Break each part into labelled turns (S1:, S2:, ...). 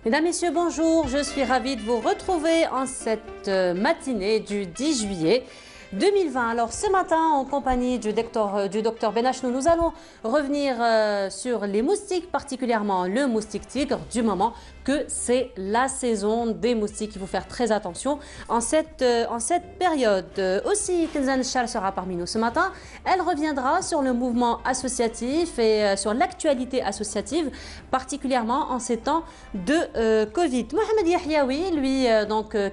S1: Mesdames, Messieurs, bonjour. Je suis ravie de vous retrouver en cette matinée du 10 juillet 2020. Alors ce matin, en compagnie du docteur Benachnou, nous allons revenir sur les moustiques, particulièrement le moustique tigre, du moment que c'est la saison des moustiques. Il faut faire très attention en cette période. Aussi, Kenzan Chal sera parmi nous ce matin. Elle reviendra sur le mouvement associatif et sur l'actualité associative, particulièrement en ces temps de Covid. Mohamed Yahyaoui, lui,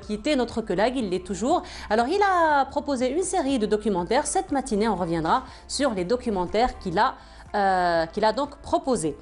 S1: qui était notre collègue, il l'est toujours. Alors, il a proposé une série de documentaires. Cette matinée, on reviendra sur les documentaires qu'il a donc proposés.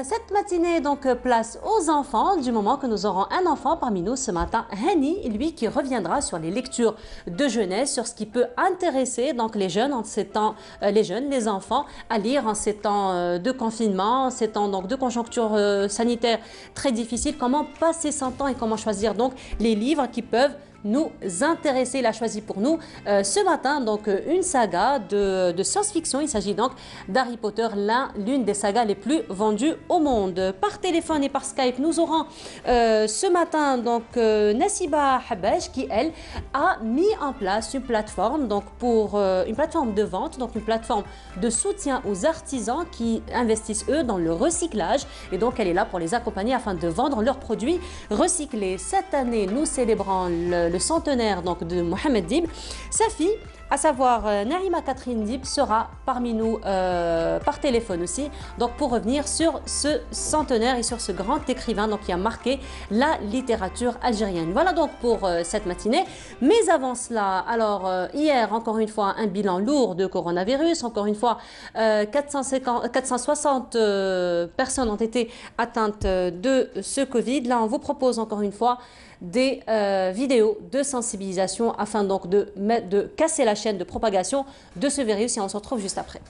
S1: Cette matinée, donc, place aux enfants, du moment que nous aurons un enfant parmi nous ce matin, Hani, lui, qui reviendra sur les lectures de jeunesse, sur ce qui peut intéresser donc les jeunes en ces temps, les enfants à lire en ces temps de confinement, en ces temps donc de conjoncture sanitaire très difficile, comment passer son temps et comment choisir donc les livres qui peuvent nous intéresser. Il a choisi pour nous ce matin donc une saga de science-fiction. Il s'agit donc d'Harry Potter, l'une des sagas les plus vendues au monde. Par téléphone et par Skype, nous aurons ce matin donc Nassiba Habash qui elle a mis en place une plateforme donc pour une plateforme de vente, donc une plateforme de soutien aux artisans qui investissent eux dans le recyclage, et donc elle est là pour les accompagner afin de vendre leurs produits recyclés. Cette année, nous célébrons le centenaire donc de Mohamed Dib. Sa fille, à savoir Naïma Catherine Dib, sera parmi nous par téléphone aussi, donc pour revenir sur ce centenaire et sur ce grand écrivain donc, qui a marqué la littérature algérienne. Voilà donc pour cette matinée. Mais avant cela, alors hier, encore une fois, un bilan lourd de coronavirus. Encore une fois, 460 personnes ont été atteintes de ce Covid. Là, on vous propose encore une fois des vidéos de sensibilisation afin donc de casser la chaîne de propagation de ce virus, et on se retrouve juste après.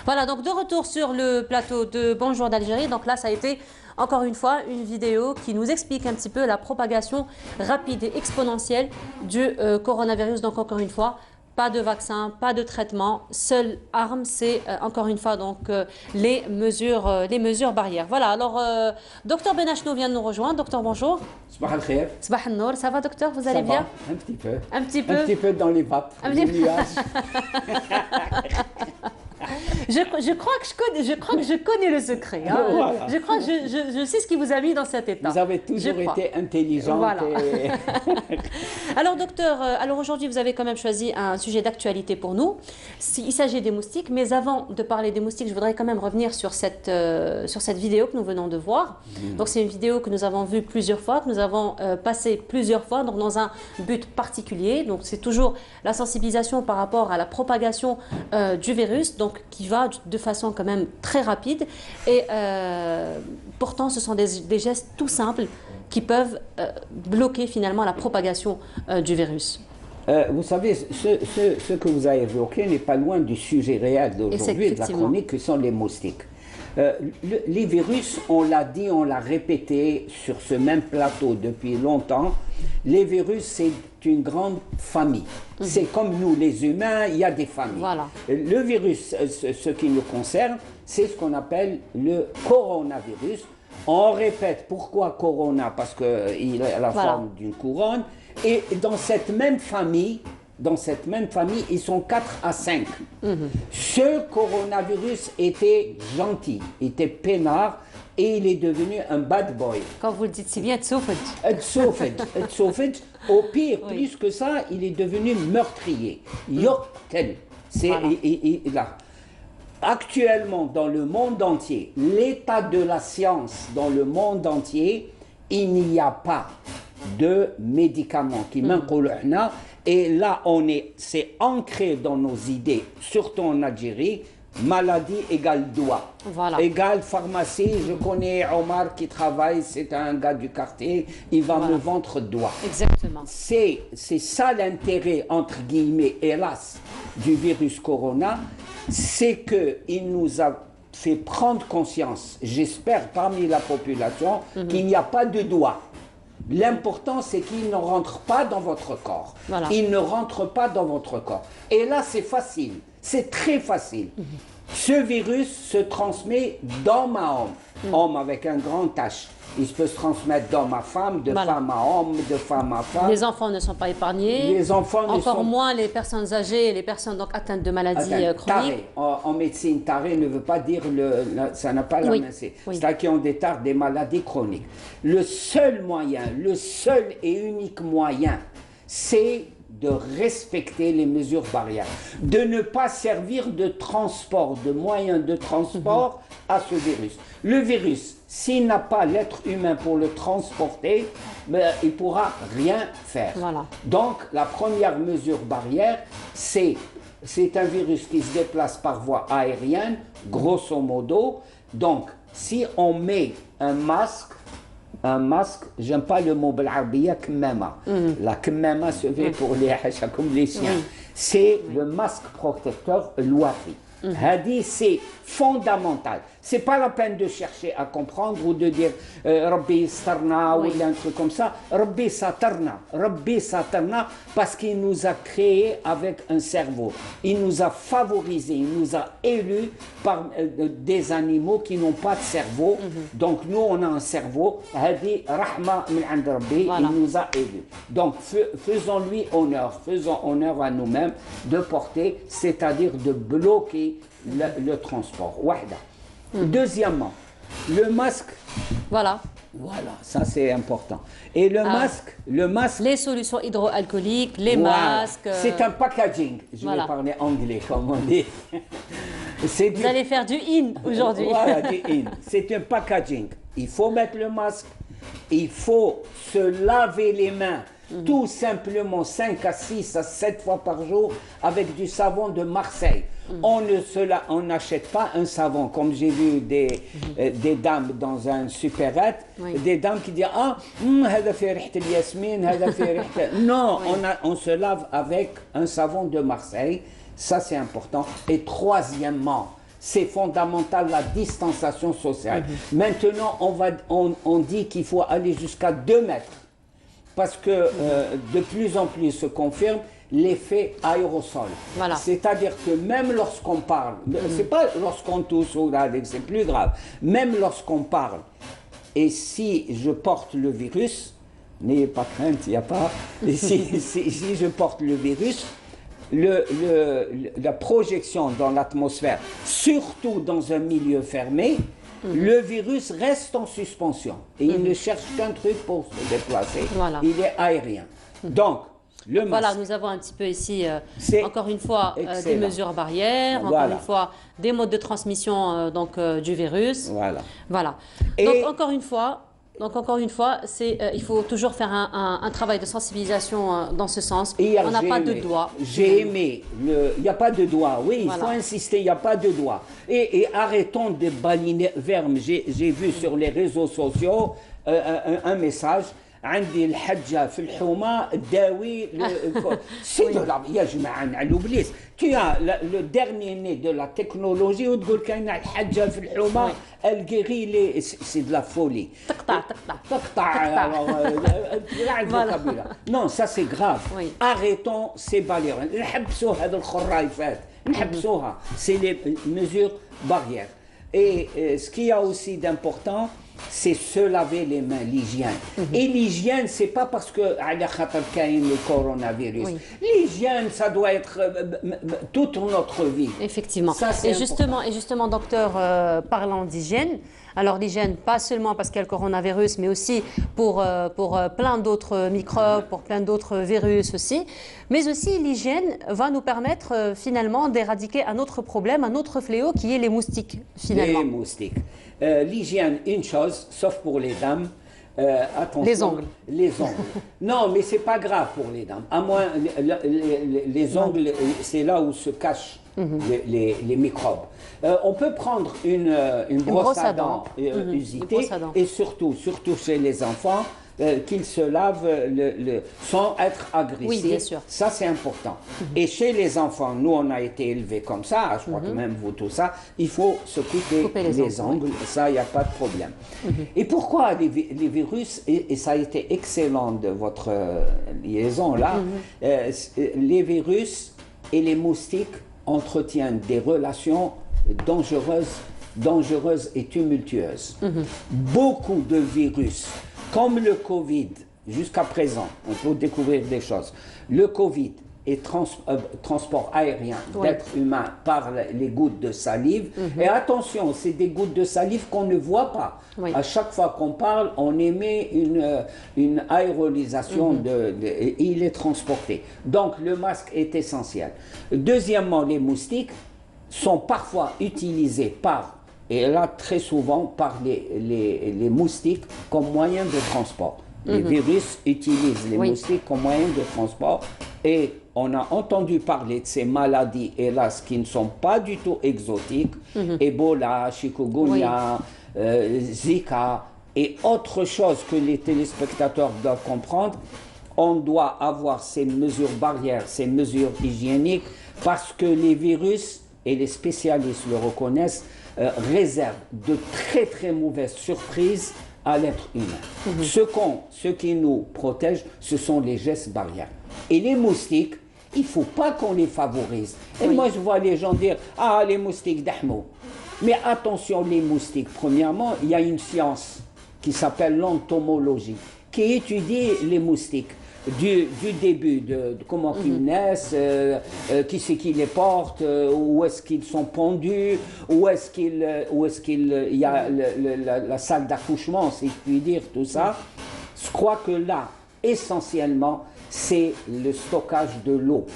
S1: Voilà, donc de retour sur le plateau de Bonjour d'Algérie. Donc là, ça a été encore une fois une vidéo qui nous explique un petit peu la propagation rapide et exponentielle du coronavirus. Donc encore une fois, pas de vaccin, pas de traitement, seule arme, c'est encore une fois donc les mesures barrières. Voilà, alors docteur Benachnou vient de nous rejoindre. Docteur, bonjour.
S2: Sabah al-Khair.
S1: Sabah al-Nour, ça va docteur, vous allez bien?
S2: Un petit peu.
S1: Un petit peu.
S2: Un petit peu dans les vapes, les nuages.
S1: je crois que je connais le secret. Hein.
S2: Voilà.
S1: Je crois que je sais ce qui vous a mis dans cet état.
S2: Vous avez toujours été intelligente.
S1: Voilà.
S2: Et...
S1: Alors, docteur, alors aujourd'hui, vous avez quand même choisi un sujet d'actualité pour nous. Il s'agit des moustiques, mais avant de parler des moustiques, je voudrais quand même revenir sur cette vidéo que nous venons de voir. Donc, c'est une vidéo que nous avons vue plusieurs fois, que nous avons passée plusieurs fois, donc dans un but particulier. Donc, c'est toujours la sensibilisation par rapport à la propagation du virus, donc qui va de façon quand même très rapide. Et pourtant, ce sont des gestes tout simples qui peuvent bloquer finalement la propagation du virus.
S2: Vous savez, ce que vous avez évoqué n'est pas loin du sujet réel d'aujourd'hui, de la chronique, que sont les moustiques. Les virus, on l'a dit, on l'a répété sur ce même plateau depuis longtemps, les virus, c'est une grande famille. C'est comme nous, les humains, il y a des familles.
S1: Voilà.
S2: Le virus, ce qui nous concerne, c'est ce qu'on appelle le coronavirus. On répète pourquoi corona, parce qu'il a la forme d'une couronne. Et dans cette même famille, ils sont 4 à 5. Ce coronavirus était gentil, était peinard, et il est devenu un bad boy.
S1: Quand vous le dites si bien,
S2: Tsofed. Au pire, plus que ça, il est devenu meurtrier. Yoktel. C'est là. Actuellement, dans le monde entier, l'état de la science dans le monde entier, il n'y a pas de médicaments qui m'incoulent. Et là, c'est ancré dans nos idées, surtout en Algérie. Maladie égale doigt, égale pharmacie. Je connais Omar qui travaille, c'est un gars du quartier, il va me vendre doigt.
S1: Exactement.
S2: C'est ça l'intérêt, entre guillemets, hélas, du virus corona, c'est qu'il nous a fait prendre conscience, j'espère parmi la population, qu'il n'y a pas de doigt. L'important, c'est qu'il ne rentre pas dans votre corps. Il ne rentre pas dans votre corps. Et là, c'est facile. C'est très facile. Ce virus se transmet d'homme à homme. Homme avec un grand H. Il peut se transmettre d'homme à femme, de femme à homme, de femme à femme.
S1: Les enfants ne sont pas épargnés.
S2: Les enfants
S1: encore moins les personnes âgées et les personnes donc atteintes de maladies chroniques.
S2: En médecine, taré ne veut pas dire ça n'a pas la même. C'est-à-dire qui ont des maladies chroniques. Le seul moyen, le seul et unique moyen, c'est de respecter les mesures barrières, de ne pas servir de transport, de moyen de transport à ce virus. Le virus, s'il n'a pas l'être humain pour le transporter, ben, il ne pourra rien faire. Donc, la première mesure barrière, c'est un virus qui se déplace par voie aérienne, grosso modo. Donc, si on met un masque, j'aime pas le mot b'larabia, kmama. La kmama se fait pour les hachas comme les chiens. C'est le masque protecteur l'ouafi. Hadi, c'est fondamental. C'est pas la peine de chercher à comprendre ou de dire Rabbi Starna ou un truc comme ça. Rabbi Satarna. Rabbi Satarna parce qu'il nous a créés avec un cerveau. Il nous a favorisés, il nous a élus par des animaux qui n'ont pas de cerveau. Donc nous, on a un cerveau. Hadi Rahma min and Rabbi, il nous a élus. Donc faisons-lui honneur, faisons honneur à nous-mêmes de porter, c'est-à-dire de bloquer le transport. Wahda. Deuxièmement, le masque. Voilà, ça c'est important. Et le masque,
S1: les solutions hydroalcooliques, les masques.
S2: C'est un packaging. Je vais parler anglais, comme on dit.
S1: Vous allez faire du in aujourd'hui.
S2: Voilà, du in. C'est un packaging. Il faut mettre le masque. Il faut se laver les mains. Tout simplement 5 à 6 à 7 fois par jour avec du savon de Marseille. On n'achète pas un savon, comme j'ai vu des dames dans un supérette, des dames qui disent « Ah, non, on se lave avec un savon de Marseille. Ça, c'est important. Et troisièmement, c'est fondamental, la distanciation sociale. Maintenant, on dit qu'il faut aller jusqu'à 2 mètres. Parce que de plus en plus se confirme l'effet aérosol. C'est-à-dire que même lorsqu'on parle, c'est pas lorsqu'on tousse ou là, c'est plus grave, même lorsqu'on parle, et si je porte le virus, n'ayez pas crainte, il n'y a pas, si je porte le virus, la projection dans l'atmosphère, surtout dans un milieu fermé, le virus reste en suspension. Et il ne cherche qu'un truc pour se déplacer.
S1: Voilà.
S2: Il est aérien. Donc, le masque.
S1: Voilà, nous avons un petit peu ici, encore une fois, des
S2: excellent.
S1: mesures barrières,
S2: Voilà.
S1: encore une fois, des modes de transmission du virus.
S2: Voilà.
S1: Voilà.
S2: Et-
S1: Donc, encore une fois, il faut toujours faire un travail de sensibilisation dans ce sens.
S2: Hier,
S1: On n'a
S2: j'ai
S1: pas de
S2: aimé.
S1: doigt.
S2: J'ai aimé. Il n'y a pas de doigt. Oui, il
S1: Voilà.
S2: faut insister, il n'y a pas de doigt. Et arrêtons de balivernes. J'ai vu sur les réseaux sociaux un message. عندي الحجة في الحومة داوي c'est de la يا جماعة نعلو بليس tu as le dernier né de la technologie وتقول كاين الحجة في الحومة elle guérit les c'est de la folie تقطع non ça c'est grave arrêtons ces balivernes نحبسوا هذا الخرايفات نحبسوها c'est les mesures barrières et ce qu'il y a aussi d'important c'est se laver les mains, l'hygiène. Et l'hygiène, c'est pas parce que le coronavirus.
S1: Oui.
S2: L'hygiène, ça doit être toute notre vie.
S1: Effectivement.
S2: Ça,
S1: et justement, docteur, parlant d'hygiène, alors l'hygiène, pas seulement parce qu'il y a le coronavirus, mais aussi pour plein d'autres microbes, pour plein d'autres virus aussi. Mais aussi, l'hygiène va nous permettre finalement d'éradiquer un autre problème, un autre fléau qui est les moustiques, finalement.
S2: Les moustiques. L'hygiène, une chose, sauf pour les dames. Attention,
S1: les ongles.
S2: Les ongles. Non, mais c'est pas grave pour les dames. À moins, les ongles, c'est là où se cachent les microbes. On peut prendre une brosse à dents usitée et surtout chez les enfants, qu'ils se lavent sans être agressifs.
S1: Oui, bien sûr.
S2: Ça, c'est important. Et chez les enfants, nous, on a été élevés comme ça, je crois que même vous, tout ça, il faut se couper les ongles. Ça, il n'y a pas de problème. Et pourquoi les virus, et ça a été excellent de votre liaison là, les virus et les moustiques entretiennent des relations dangereuses et tumultueuses. Beaucoup de virus, comme le Covid, jusqu'à présent, on peut découvrir des choses. Le Covid et transport aérien d'êtres humains par les gouttes de salive. Et attention, c'est des gouttes de salive qu'on ne voit pas. À chaque fois qu'on parle, on émet une aérolisation et il est transporté. Donc le masque est essentiel. Deuxièmement, les moustiques sont parfois utilisés et là très souvent par les moustiques comme moyen de transport. Les virus utilisent les moustiques comme moyen de transport et on a entendu parler de ces maladies, hélas, qui ne sont pas du tout exotiques, Ebola, chikungunya, Zika et autre chose que les téléspectateurs doivent comprendre. On doit avoir ces mesures barrières, ces mesures hygiéniques parce que les virus, et les spécialistes le reconnaissent, réservent de très très mauvaises surprises à l'être humain. Ce qui nous protège, ce sont les gestes barrières. Et les moustiques, il ne faut pas qu'on les favorise. Et moi, je vois les gens dire « Ah, les moustiques d'Ahmo ». Mais attention, les moustiques, premièrement, il y a une science qui s'appelle l'entomologie, qui étudie les moustiques. Du début, de comment ils naissent, qui c'est qui les porte, où est-ce qu'ils sont pendus, où est-ce qu'il y a la salle d'accouchement, si je puis dire, tout ça. Je crois que là, essentiellement, c'est le stockage de l'eau.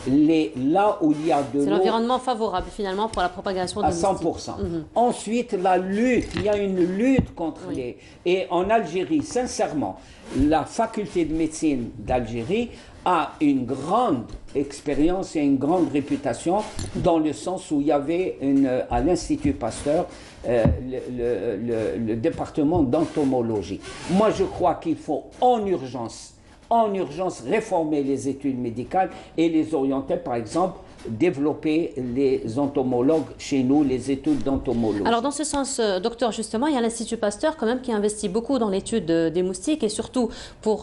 S2: Là où il y a de l'eau...
S1: C'est l'environnement favorable, finalement, pour la propagation de moustiques.
S2: À 100%. Ensuite, la lutte. Il y a une lutte contre les... Et en Algérie, sincèrement, la faculté de médecine d'Algérie a une grande expérience et une grande réputation dans le sens où il y avait à l'Institut Pasteur le département d'entomologie. Moi, je crois qu'il faut en urgence réformer les études médicales et les orienter, par exemple, développer les entomologues chez nous, les études d'entomologie.
S1: Alors, dans ce sens, docteur, justement, il y a l'Institut Pasteur quand même qui investit beaucoup dans l'étude des moustiques et surtout pour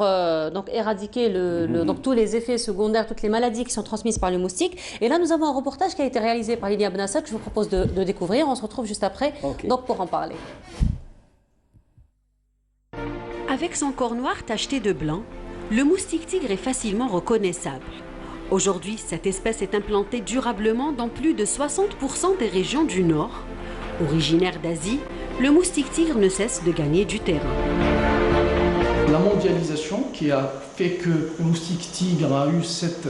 S1: donc éradiquer donc tous les effets secondaires, toutes les maladies qui sont transmises par les moustiques. Et là, nous avou un reportage qui a été réalisé par Lilia Benassad que je vous propose de découvrir. On se retrouve juste après donc pour en parler.
S3: Avec son corps noir tacheté de blanc, le moustique tigre est facilement reconnaissable. Aujourd'hui, cette espèce est implantée durablement dans plus de 60% des régions du Nord. Originaire d'Asie, le moustique tigre ne cesse de gagner du terrain.
S4: La mondialisation qui a fait que le moustique tigre a eu cette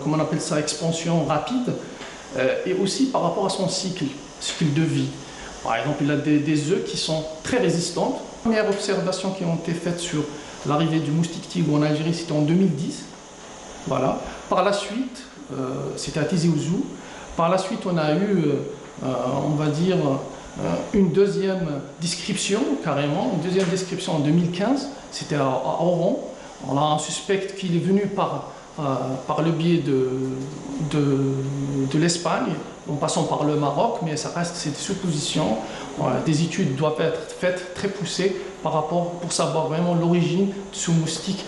S4: comment on appelle ça, expansion rapide, et aussi par rapport à son cycle de vie. Par exemple, il a des œufs qui sont très résistantes. La première observation qui ont été faites sur l'arrivée du moustique tigre en Algérie, c'était en 2010. Voilà. Par la suite, c'était à Tizi Ouzou. Par la suite, on a eu, on va dire, une deuxième description, carrément, une deuxième description en 2015. C'était à Oran. On a un suspect qui est venu par le biais de l'Espagne, en passant par le Maroc, mais ça reste des suppositions. Des études doivent être faites très poussées pour savoir vraiment l'origine de ce moustique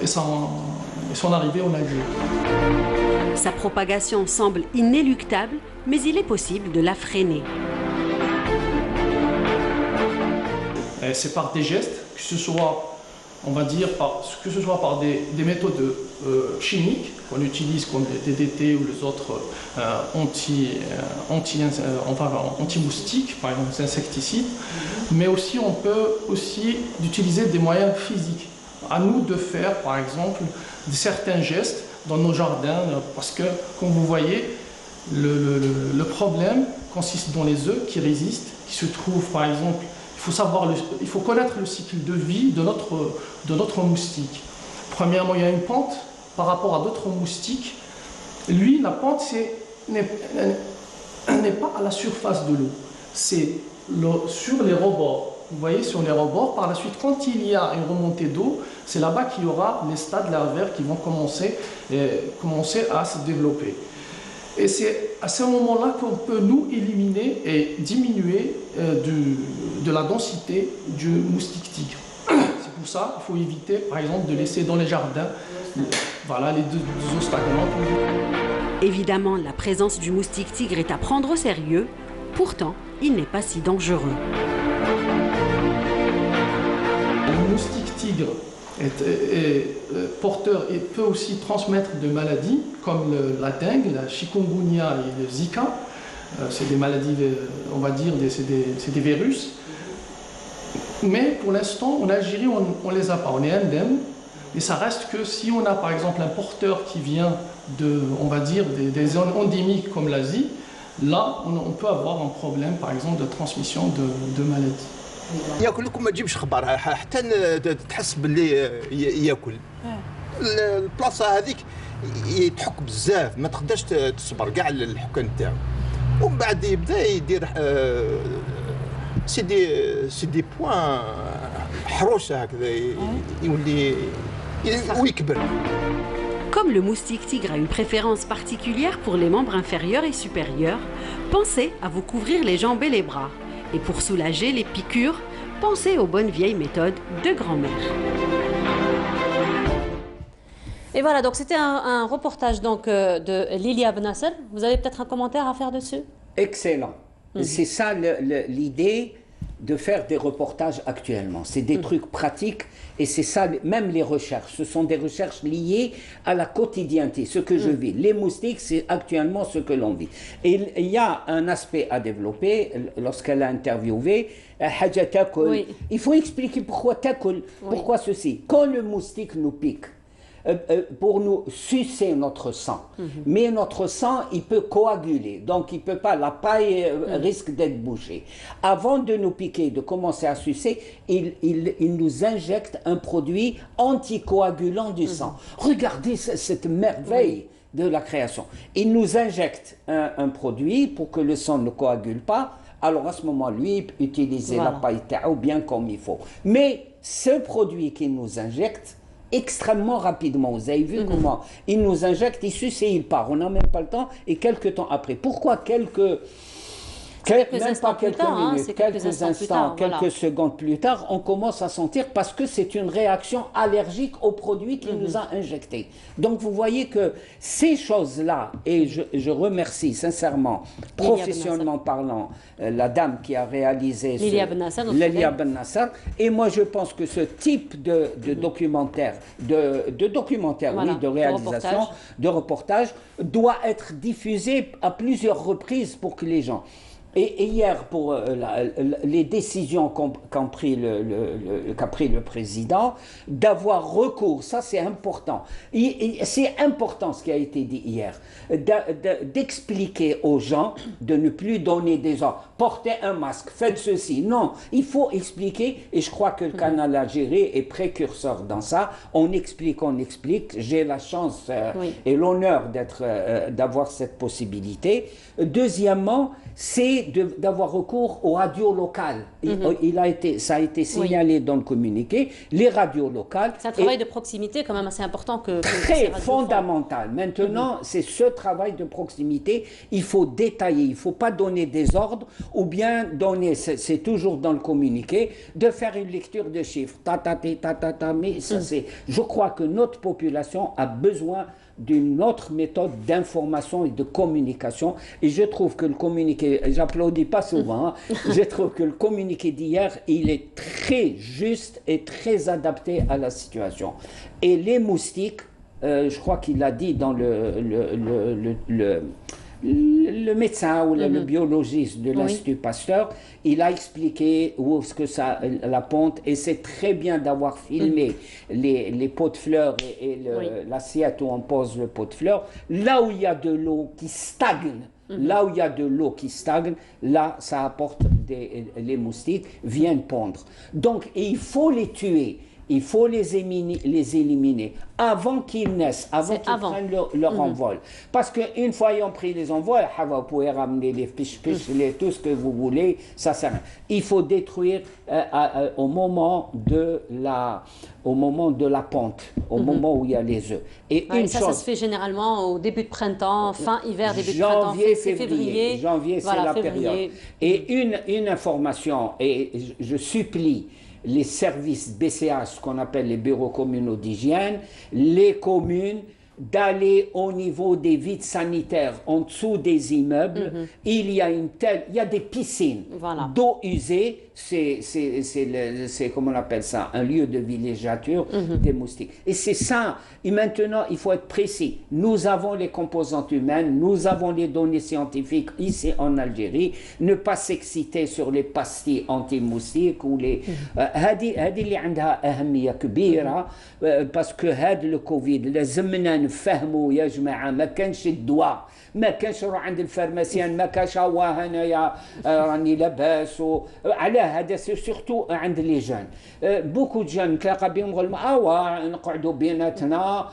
S4: et son arrivée en Algérie.
S3: Sa propagation semble inéluctable, mais il est possible de la freiner.
S4: C'est par des gestes, que ce soit, on va dire, que ce soit par des méthodes chimiques qu'on utilise comme les DDT ou les autres anti-moustiques, par exemple les insecticides, mais aussi on peut aussi utiliser des moyens physiques. À nous de faire, par exemple, certains gestes dans nos jardins, parce que, comme vous voyez, le problème consiste dans les œufs qui résistent, qui se trouvent, par exemple, il faut connaître le cycle de vie de notre moustique. Premièrement, il y a une pente par rapport à d'autres moustiques. Lui, la pente n'est pas à la surface de l'eau, c'est sur les rebords. Vous voyez, sur les rebords, par la suite, quand il y a une remontée d'eau, c'est là-bas qu'il y aura les stades larvaires qui vont commencer à se développer. Et c'est à ce moment-là qu'on peut nous éliminer et diminuer de la densité du moustique tigre. C'est pour ça qu'il faut éviter, par exemple, de laisser dans les jardins les deux eaux stagnantes.
S3: Évidemment, la présence du moustique tigre est à prendre au sérieux. Pourtant, il n'est pas si dangereux.
S4: Le moustique tigre est porteur et peut aussi transmettre des maladies comme la dengue, la chikungunya et le zika. C'est des maladies, on va dire, c'est des virus. Mais pour l'instant, en Algérie, on ne les a pas, on est indemne. Et ça reste que si on a par exemple un porteur qui vient on va dire, des zones endémiques comme l'Asie, là, on peut avoir un problème, par exemple, de transmission de maladies.
S5: ياكل لكم ما تجيبش خبر حتى تحس باللي ياكل البلاصه هذيك يتحك بزاف ما تقدرش تصبر كاع الحكام تاعو ومن بعد يبدا يدير سي دي بوين حروشه هكذا يولي ويكبر.
S3: Comme le moustique tigre a une préférence particulière pour les membres inférieurs et supérieurs, pensez à vous couvrir les jambes et les bras. Et pour soulager les piqûres, pensez aux bonnes vieilles méthodes de grand-mère.
S1: Et voilà, donc c'était un reportage donc, de Lilia Benasser. Vous avez peut-être un commentaire à faire dessus?
S2: Excellent. C'est ça l'idée de faire des reportages actuellement. C'est des trucs pratiques et c'est ça, même les recherches. Ce sont des recherches liées à la quotidienneté, ce que je vis. Les moustiques, c'est actuellement ce que l'on vit. Et il y a un aspect à développer lorsqu'elle a interviewé. Oui. Il faut expliquer pourquoi takul, pourquoi ceci. Quand le moustique nous pique, pour nous sucer notre sang. Mais notre sang, il peut coaguler, donc il peut pas, la paille risque d'être bouchée. Avant de nous piquer, de commencer à sucer, il nous injecte un produit anticoagulant du sang. Regardez cette merveille de la création. Il nous injecte un produit pour que le sang ne coagule pas. Alors à ce moment, lui, utiliser la paille bien comme il faut. Mais ce produit qu'il nous injecte, extrêmement rapidement. Vous avez vu comment il nous injecte, il suce et il part. On n'a même pas le temps et quelques temps après. Pourquoi quelques
S1: Même pas quelques minutes,
S2: quelques instants, quelques secondes plus tard, on commence à sentir parce que c'est une réaction allergique au produit qu'il nous a injecté. Donc vous voyez que ces choses-là, et je remercie sincèrement, professionnellement parlant, la dame qui a réalisé
S1: Lilia Ben
S2: Nasser, et moi je pense que ce type de documentaire, de réalisation, de reportage, doit être diffusé à plusieurs reprises pour que les gens... Et hier, pour les décisions qu'a pris le président, d'avoir recours, ça c'est important. C'est important ce qui a été dit hier, d'expliquer aux gens de ne plus donner des ordres. Portez un masque, faites ceci. Non, il faut expliquer, et je crois que le canal Algérie est précurseur dans ça. On explique. J'ai la chance et l'honneur d'avoir cette possibilité. Deuxièmement, c'est d'avoir recours aux radios locales. Ça a été signalé dans le communiqué. Les radios locales.
S1: C'est un travail de proximité quand même assez important que
S2: très fondamental. Maintenant, c'est ce travail de proximité. Il faut détailler. Il ne faut pas donner des ordres ou bien donner, c'est toujours dans le communiqué, de faire une lecture de chiffres. Mais ça, je crois que notre population a besoin d'une autre méthode d'information et de communication. Et je trouve que le communiqué, j'applaudis pas souvent, je trouve que le communiqué d'hier, il est très juste et très adapté à la situation. Et les moustiques, je crois qu'il l'a dit dans le médecin ou le biologiste de l'Institut Pasteur, il a expliqué où est-ce que la ponte, et c'est très bien d'avoir filmé les pots de fleurs et l'assiette où on pose le pot de fleurs. Là où il y a de l'eau qui stagne, là, ça apporte les moustiques viennent pondre. Donc, il faut les tuer. Il faut les éliminer avant qu'ils naissent, avant qu'ils prennent leur envol. Parce qu'une fois ils ont pris les envols, vous pouvez ramener les piches-piches, tout ce que vous voulez, ça sert à rien. Il faut détruire au moment de la ponte, au moment où il y a les œufs.
S1: Et ça se fait généralement au début de printemps, fin hiver, début de printemps, février.
S2: Janvier, c'est la période. Et une information, et je supplie les services BCH, ce qu'on appelle les bureaux communaux d'hygiène, les communes, d'aller au niveau des vides sanitaires en dessous des immeubles. Il y a des piscines d'eau usée. C'est comment on appelle ça, un lieu de villégiature des moustiques. Et c'est ça. Et maintenant, il faut être précis. Nous avons les composantes humaines, nous avons les données scientifiques ici en Algérie. Ne pas s'exciter sur les pastilles anti-moustiques ou les. هذه اللي عندها أهمية كبيرة parce que هذا الكوفيد لازمنا نفهموا يا جماعة ما كانش الدواء. ما كانش نروح عند الفارماسيان ما كانش هنايا راني لاباس على هذا سورتو عند لي جون بوكو جون نتلاقى بهم نقول نقعدوا بيناتنا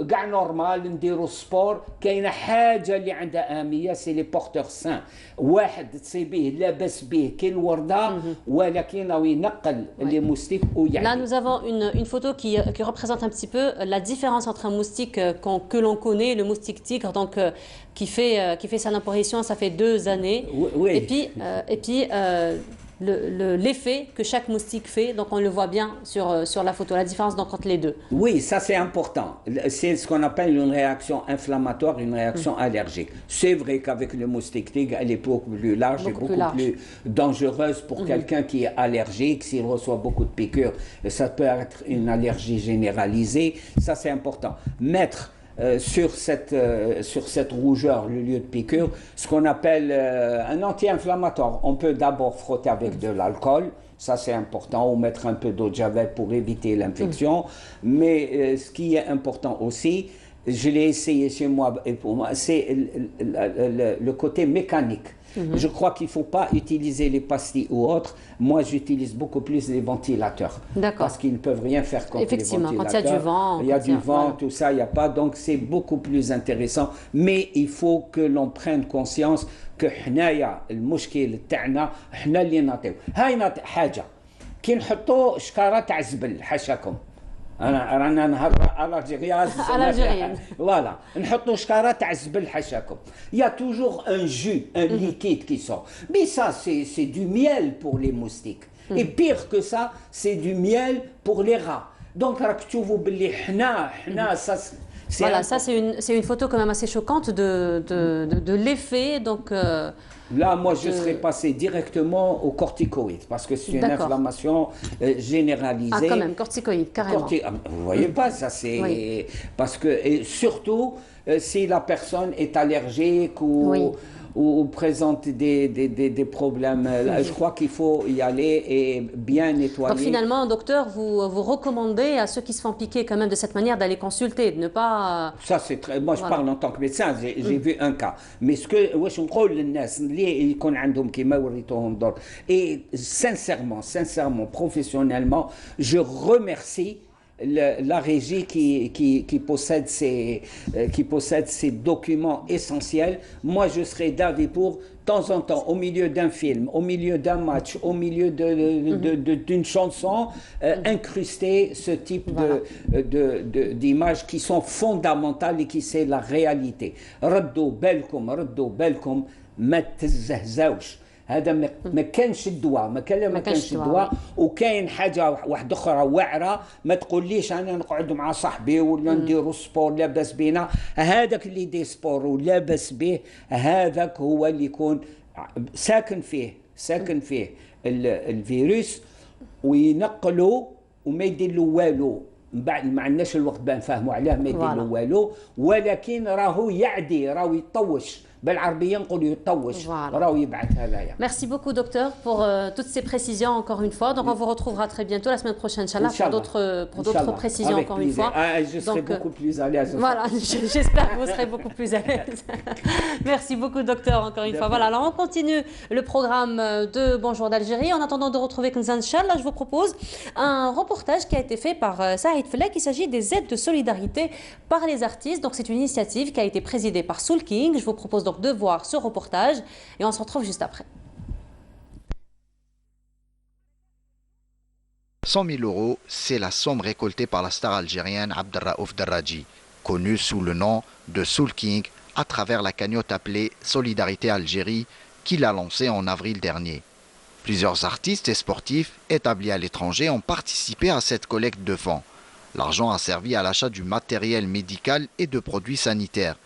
S2: كاع نورمال نديروا سبور. كاينه حاجه اللي عندها اهميه سي لي بورتور سان واحد تصيبيه لاباس به كي الورده ولكن راهو ينقل لي موستيك ويعني.
S1: Là nous avons une photo qui représente un petit peu la différence entre un moustique que l'on connaît, le moustique tigre, donc qui fait son apparition, ça fait 2 années.
S2: Oui.
S1: Et puis l'effet que chaque moustique fait, donc on le voit bien sur la photo, la différence donc, entre les deux.
S2: Oui, ça c'est important. C'est ce qu'on appelle une réaction inflammatoire, une réaction allergique. C'est vrai qu'avec le moustique tigre, elle est beaucoup plus large et beaucoup plus dangereuse pour quelqu'un qui est allergique. S'il reçoit beaucoup de piqûres, ça peut être une allergie généralisée. Ça c'est important. Mettre sur cette rougeur, le lieu de piqûre, ce qu'on appelle un anti-inflammatoire. On peut d'abord frotter avec de l'alcool, ça c'est important, ou mettre un peu d'eau de javel pour éviter l'infection. Mais ce qui est important aussi, je l'ai essayé chez moi et pour moi, c'est le côté mécanique. Je crois qu'il ne faut pas utiliser les pastilles ou autres. Moi, j'utilise beaucoup plus les ventilateurs. Parce qu'ils ne peuvent rien faire contre les ventilateurs.
S1: Quand il y a du vent.
S2: Il y a du vent, tout ça, il n'y a pas. Donc, c'est beaucoup plus intéressant. Mais il faut que l'on prenne conscience que حنايا المشكل تاعنا حنا اللي نعطيو. هاي حاجة كي نحطوا شكارة تاع الزبل حاشاكم. رانا نهضر على
S1: الجيريان
S2: فوالا نحطوا شكاره تاع الزبل حاشاكم. Il y a toujours un jus, un liquide qui sort. Mais ça c'est du miel pour les moustiques. Et pire que ça, c'est du miel pour les rats. Donc راك تشوفوا باللي حنا ça
S1: voilà, ça c'est une photo quand même assez choquante de l'effet. Donc
S2: là, moi, je serais passé directement au corticoïde parce que c'est une inflammation généralisée.
S1: Ah, quand même, corticoïde, carrément.
S2: Vous voyez pas, ça c'est... Oui. Parce que, et surtout, si la personne est allergique ou présente des problèmes, là, je crois qu'il faut y aller et bien nettoyer.
S1: Donc finalement, docteur, vous recommandez à ceux qui se font piquer quand même de cette manière d'aller consulter, de ne pas...
S2: Ça c'est très... Moi je parle en tant que médecin, j'ai vu un cas. Mais ce que... واش نقول للناس اللي يكون عندهم كيما وريتوهم دور. Et sincèrement, professionnellement, je remercie la régie qui possède ces documents essentiels. Moi, je serais d'avis pour, de temps en temps, au milieu d'un film, au milieu d'un match, au milieu d'une chanson, incruster ce type d'images qui sont fondamentales et qui c'est la réalité. ردوا بالكم ما تزهزوش. هذا ما كانش الدواء ما كانش الدواء وكاين حاجه واحده اخرى واعره ما تقوليش انا نقعد مع صاحبي ولا نديروا سبور لاباس بينا هذاك اللي يدير سبور ولاباس به هذاك هو اللي يكون ساكن فيه الفيروس وينقلوا وما يدير له والو من بعد ما عندناش الوقت باه نفهموا عليه ما يدير له والو ولكن راهو يعدي راهو يطوش.
S1: Merci beaucoup, docteur, pour toutes ces précisions encore une fois. Donc, on vous retrouvera très bientôt la semaine prochaine, Inch'Allah, pour d'autres précisions encore une fois.
S2: Je serai beaucoup plus à l'aise.
S1: Voilà, j'espère que vous serez beaucoup plus à l'aise. Merci beaucoup, docteur, encore une fois. Voilà, alors on continue le programme de Bonjour d'Algérie. En attendant de retrouver Kenza, Inch'Allah, je vous propose un reportage qui a été fait par Saïd Flek. Il s'agit des aides de solidarité par les artistes. Donc, c'est une initiative qui a été présidée par Soul King. Je vous propose donc de voir ce reportage et on se retrouve juste après.
S6: 100 000 euros, c'est la somme récoltée par la star algérienne Abdelraouf Darraji, connue sous le nom de Soul King à travers la cagnotte appelée Solidarité Algérie qu'il a lancée en avril dernier. Plusieurs artistes et sportifs établis à l'étranger ont participé à cette collecte de fonds. L'argent a servi à l'achat du matériel médical et de produits sanitaires.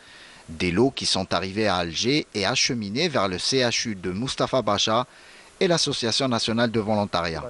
S6: Des lots qui sont arrivés à Alger et acheminés vers le CHU de Moustapha Bacha et l'Association nationale de volontariat.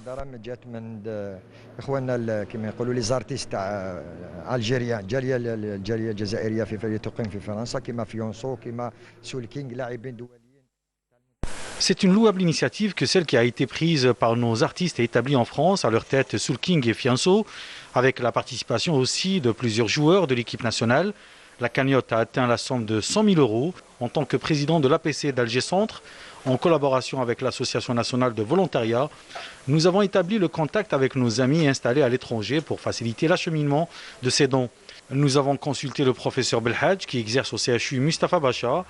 S7: C'est une louable initiative que celle qui a été prise par nos artistes établis en France, à leur tête Soul King et Fianso, avec la participation aussi de plusieurs joueurs de l'équipe nationale. La cagnotte a atteint la somme de 100 000 euros. En tant que président de l'APC d'Alger Centre, en collaboration avec l'Association nationale de volontariat, nous avons établi le contact avec nos amis installés à l'étranger pour faciliter l'acheminement de ces dons. Nous avons consulté le professeur Belhadj qui exerce au CHU Moustapha Bacha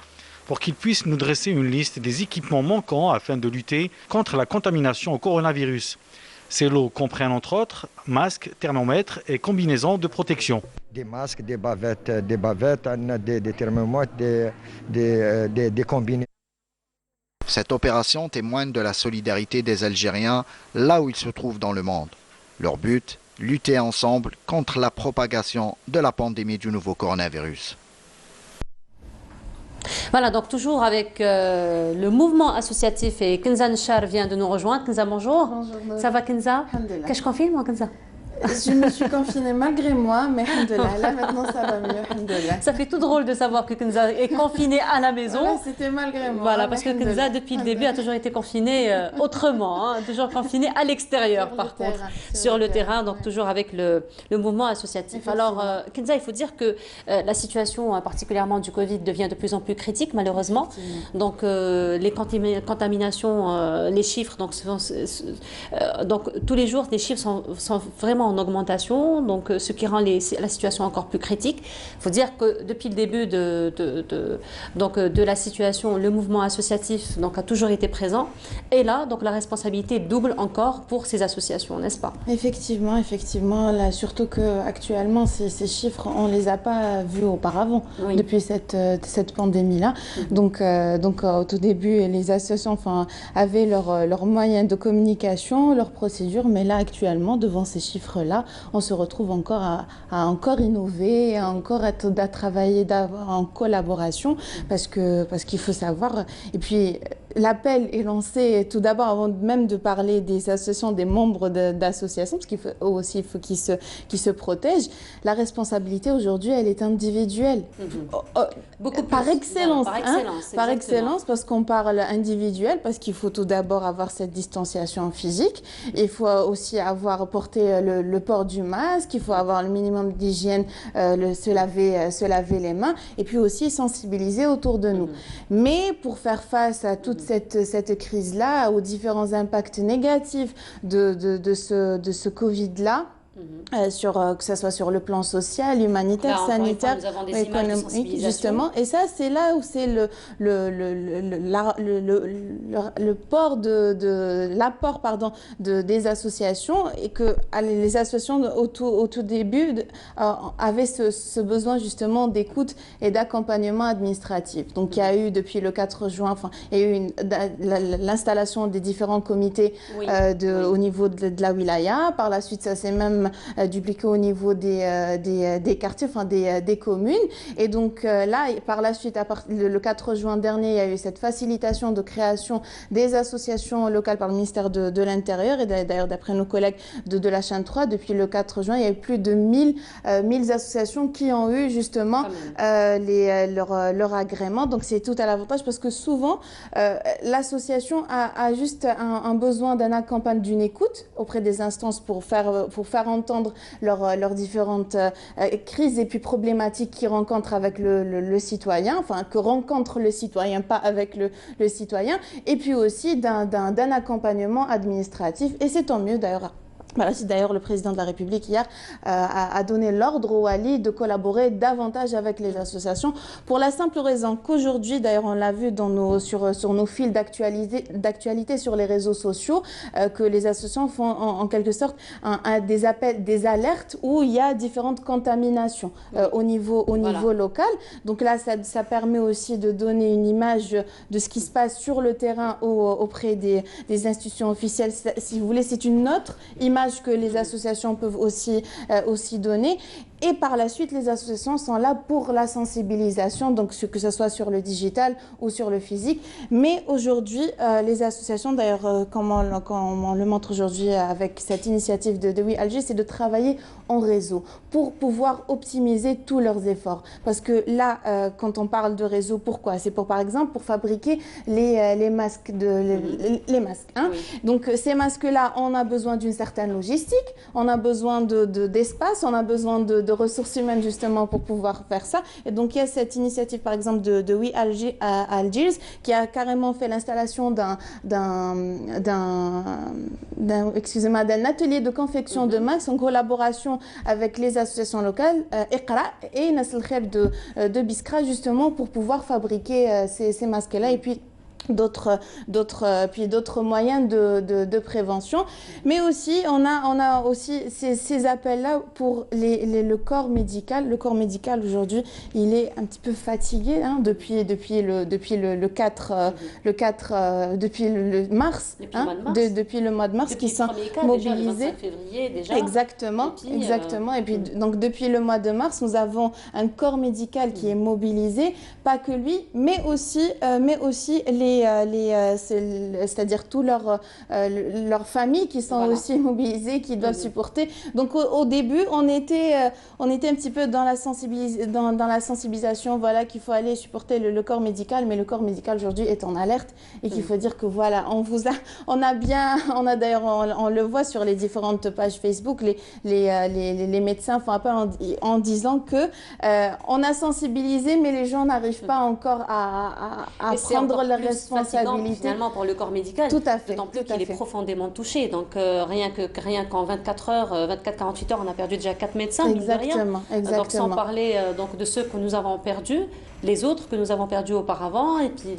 S7: pour qu'il puisse nous dresser une liste des équipements manquants afin de lutter contre la contamination au coronavirus. Ces lots comprennent entre autres masques, thermomètres et combinaisons de protection.
S8: Des masques, des bavettes, des thermomètres, des combinaisons.
S6: Cette opération témoigne de la solidarité des Algériens là où ils se trouvent dans le monde. Leur but, lutter ensemble contre la propagation de la pandémie du nouveau coronavirus.
S1: Voilà, donc toujours avec le mouvement associatif et Kenza Nchar vient de nous rejoindre. Kenza, bonjour.
S9: Bonjour.
S1: Ça va, Kenza? Qu'est-ce qu'on filme, Kenza?
S9: Je me suis confinée malgré moi, mais alhamdoulilah, là maintenant ça va mieux, alhamdoulilah.
S1: Ça fait tout drôle de savoir que Kenza est confinée à la maison.
S9: Voilà, c'était malgré moi.
S1: Voilà, parce que Kenza, depuis le début, a toujours été confinée autrement, hein, toujours confinée à l'extérieur, par contre, sur le terrain, donc toujours avec le mouvement associatif. Alors, Kenza, il faut dire que la situation, particulièrement du Covid, devient de plus en plus critique, malheureusement. Donc, les contaminations, les chiffres, donc tous les jours, les chiffres sont vraiment en augmentation, donc ce qui rend la situation encore plus critique. Il faut dire que depuis le début de la situation, le mouvement associatif donc, a toujours été présent. Et là, donc, la responsabilité double encore pour ces associations, n'est-ce pas?
S9: Effectivement, là, surtout qu'actuellement, ces chiffres, on ne les a pas vus auparavant, depuis cette pandémie-là. Donc, au tout début, les associations avaient leurs moyens de communication, leurs procédures, mais là, actuellement, devant ces chiffres-là, on se retrouve encore à encore innover, à encore à travailler en collaboration, parce qu'il faut savoir, et puis l'appel est lancé tout d'abord avant même de parler des associations, des membres d'associations, parce qu'il faut qu'ils se protègent. La responsabilité aujourd'hui, elle est individuelle.
S1: Beaucoup plus.
S9: Par excellence.
S1: Voilà,
S9: par excellence, parce qu'on parle individuel, parce qu'il faut tout d'abord avoir cette distanciation physique. Il faut aussi porter le port du masque, il faut avoir le minimum d'hygiène, se laver les mains, et puis aussi sensibiliser autour de nous. Mais pour faire face à toute cette crise-là, aux différents impacts négatifs de ce Covid-là, que ce soit sur le plan social, humanitaire,
S1: là,
S9: sanitaire,
S1: nous avons des images de sensibilisation.
S9: justement. Et ça, c'est là où c'est l'apport des associations, et que les associations au tout début avaient ce besoin justement d'écoute et d'accompagnement administratif. Donc il y a eu depuis le 4 juin, il y a eu l'installation des différents comités au niveau de la wilaya. Par la suite, ça s'est même dupliqué au niveau des quartiers, des communes. Et donc là, par la suite, le 4 juin dernier, il y a eu cette facilitation de création des associations locales par le ministère de l'Intérieur. Et d'ailleurs, d'après nos collègues de la chaîne 3, depuis le 4 juin, il y a eu plus de 1000 associations qui ont eu justement leur agrément. Donc c'est tout à l'avantage, parce que souvent, l'association a juste un besoin d'un accompagnement, d'une écoute auprès des instances pour faire entendre leurs différentes crises et puis problématiques qu'ils rencontrent avec le citoyen, que rencontre le citoyen, pas avec le citoyen, et puis aussi d'un accompagnement administratif. Et c'est tant mieux d'ailleurs. D'ailleurs, le président de la République hier a donné l'ordre au Wali de collaborer davantage avec les associations, pour la simple raison qu'aujourd'hui, d'ailleurs on l'a vu sur nos fils d'actualité sur les réseaux sociaux, que les associations font en quelque sorte des appels, des alertes où il y a différentes contaminations au niveau local. Donc là, ça permet aussi de donner une image de ce qui se passe sur le terrain auprès des institutions officielles. Si vous voulez, c'est une autre image que les associations peuvent aussi donner. Et par la suite, les associations sont là pour la sensibilisation, donc que ce soit sur le digital ou sur le physique. Mais aujourd'hui, les associations, d'ailleurs, comme on le montre aujourd'hui avec cette initiative de We Alger, c'est de travailler en réseau pour pouvoir optimiser tous leurs efforts. Parce que là, quand on parle de réseau, pourquoi? C'est par exemple, pour fabriquer les masques. Les masques, hein. Oui. Donc, ces masques-là, on a besoin d'une certaine logistique, on a besoin d'espace, on a besoin de ressources humaines justement pour pouvoir faire ça. Et donc il y a cette initiative par exemple de We Alger à Algiers, qui a carrément fait l'installation d'un atelier de confection de masques en collaboration avec les associations locales Iqra et Nasl Khair de Biskra, justement pour pouvoir fabriquer ces masques-là, et puis d'autres moyens de prévention. Mais aussi, on a aussi ces appels-là pour le corps médical. Le corps médical, aujourd'hui, il est un petit peu fatigué, hein, depuis le 4 depuis le mars, depuis le mois de mars, qui sont mobilisés.
S1: Déjà, le 25 février, déjà.
S9: Exactement. Et puis, donc, depuis le mois de mars, nous avons un corps médical qui est mobilisé, pas que lui, mais aussi c'est-à-dire tous leurs familles qui sont aussi mobilisées, qui doivent supporter. Donc au début, on était un petit peu dans la sensibilisation, voilà, qu'il faut aller supporter le corps médical, mais le corps médical aujourd'hui est en alerte, et qu'il faut dire que voilà, on le voit sur les différentes pages Facebook, les médecins font appel en disant que on a sensibilisé, mais les gens n'arrivent pas encore à prendre la responsabilité. responsabilité.
S1: Finalement pour le corps médical.
S9: Tout à fait.
S1: D'autant plus qu'il est profondément touché. Donc rien qu'en 24 heures, 24-48 heures, on a perdu déjà 4 médecins.
S9: Exactement.
S1: Donc sans parler donc de ceux que nous avons perdus, les autres que nous avons perdus auparavant, et puis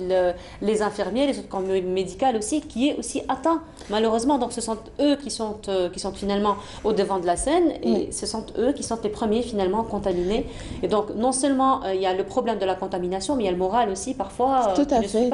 S1: les infirmiers, les autres corps médicaux aussi, qui est aussi atteint malheureusement. Donc ce sont eux qui sont finalement au devant de la scène, et ce sont eux qui sont les premiers finalement contaminés. Et donc non seulement il y a le problème de la contamination, mais il y a le moral aussi parfois.
S9: Tout à fait.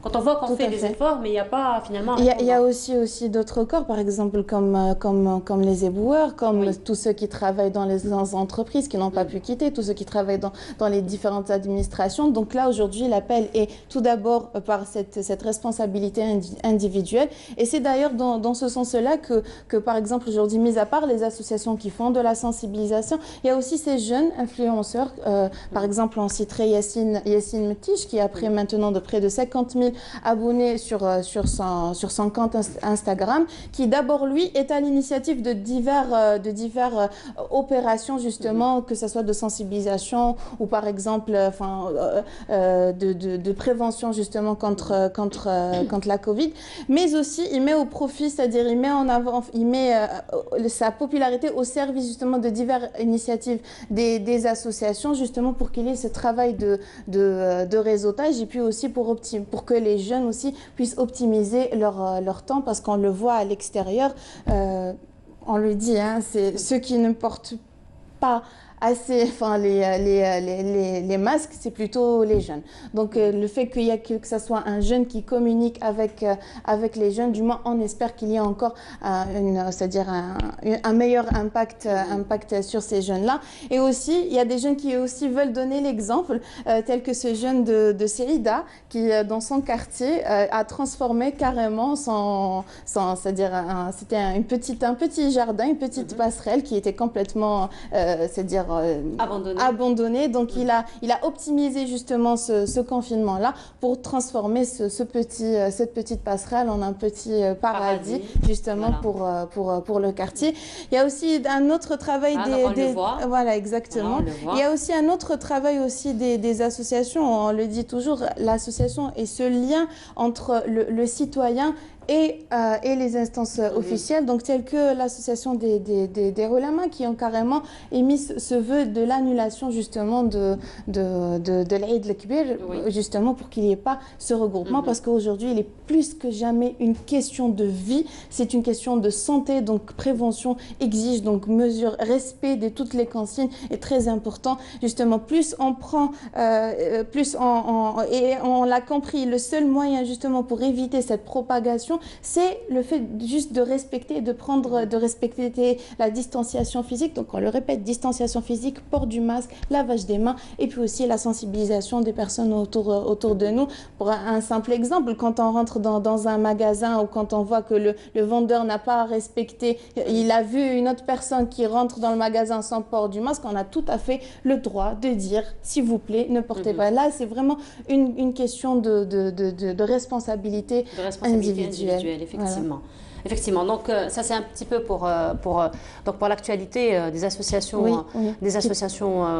S1: Quand on voit qu'on fait des efforts, mais il n'y a pas finalement...
S9: Il y a aussi d'autres corps, par exemple, comme les éboueurs, comme tous ceux qui travaillent dans les entreprises, qui n'ont pas pu quitter, tous ceux qui travaillent dans les différentes administrations. Donc là, aujourd'hui, l'appel est tout d'abord par cette responsabilité individuelle. Et c'est d'ailleurs dans ce sens-là que, par exemple, aujourd'hui, mis à part les associations qui font de la sensibilisation, il y a aussi ces jeunes influenceurs. Par exemple, on citerait Yassine Metiche, qui a pris maintenant de près de 50 000 abonnés sur son compte Instagram, qui d'abord lui est à l'initiative de divers opérations justement, que ce soit de sensibilisation ou par exemple de prévention justement contre la Covid, mais aussi il met au profit, c'est-à-dire il met en avant, il met sa popularité au service justement de diverses initiatives des associations, justement pour qu'il y ait ce travail de réseautage, et puis aussi pour que les jeunes aussi puissent optimiser leur temps, parce qu'on le voit à l'extérieur, on le dit, hein, c'est ceux qui ne portent pas assez, les masques, c'est plutôt les jeunes. Donc le fait qu'il y a que ça soit un jeune qui communique avec les jeunes, du moins on espère qu'il y ait encore c'est-à-dire un meilleur impact sur ces jeunes-là. Et aussi, il y a des jeunes qui aussi veulent donner l'exemple, tel que ce jeune de Seïda, qui dans son quartier a transformé carrément c'est-à-dire c'était un petit jardin, une petite passerelle qui était complètement, c'est-à-dire abandonné. Donc il a optimisé justement ce confinement-là pour transformer cette petite passerelle en un petit paradis justement pour le quartier. Il y a aussi un autre travail voilà, exactement. Il y a aussi un autre travail aussi des associations. On le dit toujours, l'association est ce lien entre le citoyen et les instances officielles, donc telles que l'association des Ulama, qui ont carrément émis ce vœu de l'annulation justement de l'Aïd el-Kbir, justement pour qu'il n'y ait pas ce regroupement, parce qu'aujourd'hui il est plus que jamais une question de vie, c'est une question de santé, donc prévention exige donc mesure, respect de toutes les consignes est très important. Justement, plus on prend, et on l'a compris, le seul moyen justement pour éviter cette propagation, c'est le fait juste de respecter, de respecter la distanciation physique. Donc on le répète, distanciation physique, port du masque, lavage des mains, et puis aussi la sensibilisation des personnes autour de nous. Pour un simple exemple, quand on rentre dans un magasin, ou quand on voit que le vendeur n'a pas respecté, il a vu une autre personne qui rentre dans le magasin sans port du masque, on a tout à fait le droit de dire s'il vous plaît, ne portez pas. Là, c'est vraiment une question de responsabilité individuelle.
S1: Effectivement. Voilà. Effectivement, donc ça c'est un petit peu pour l'actualité des associations,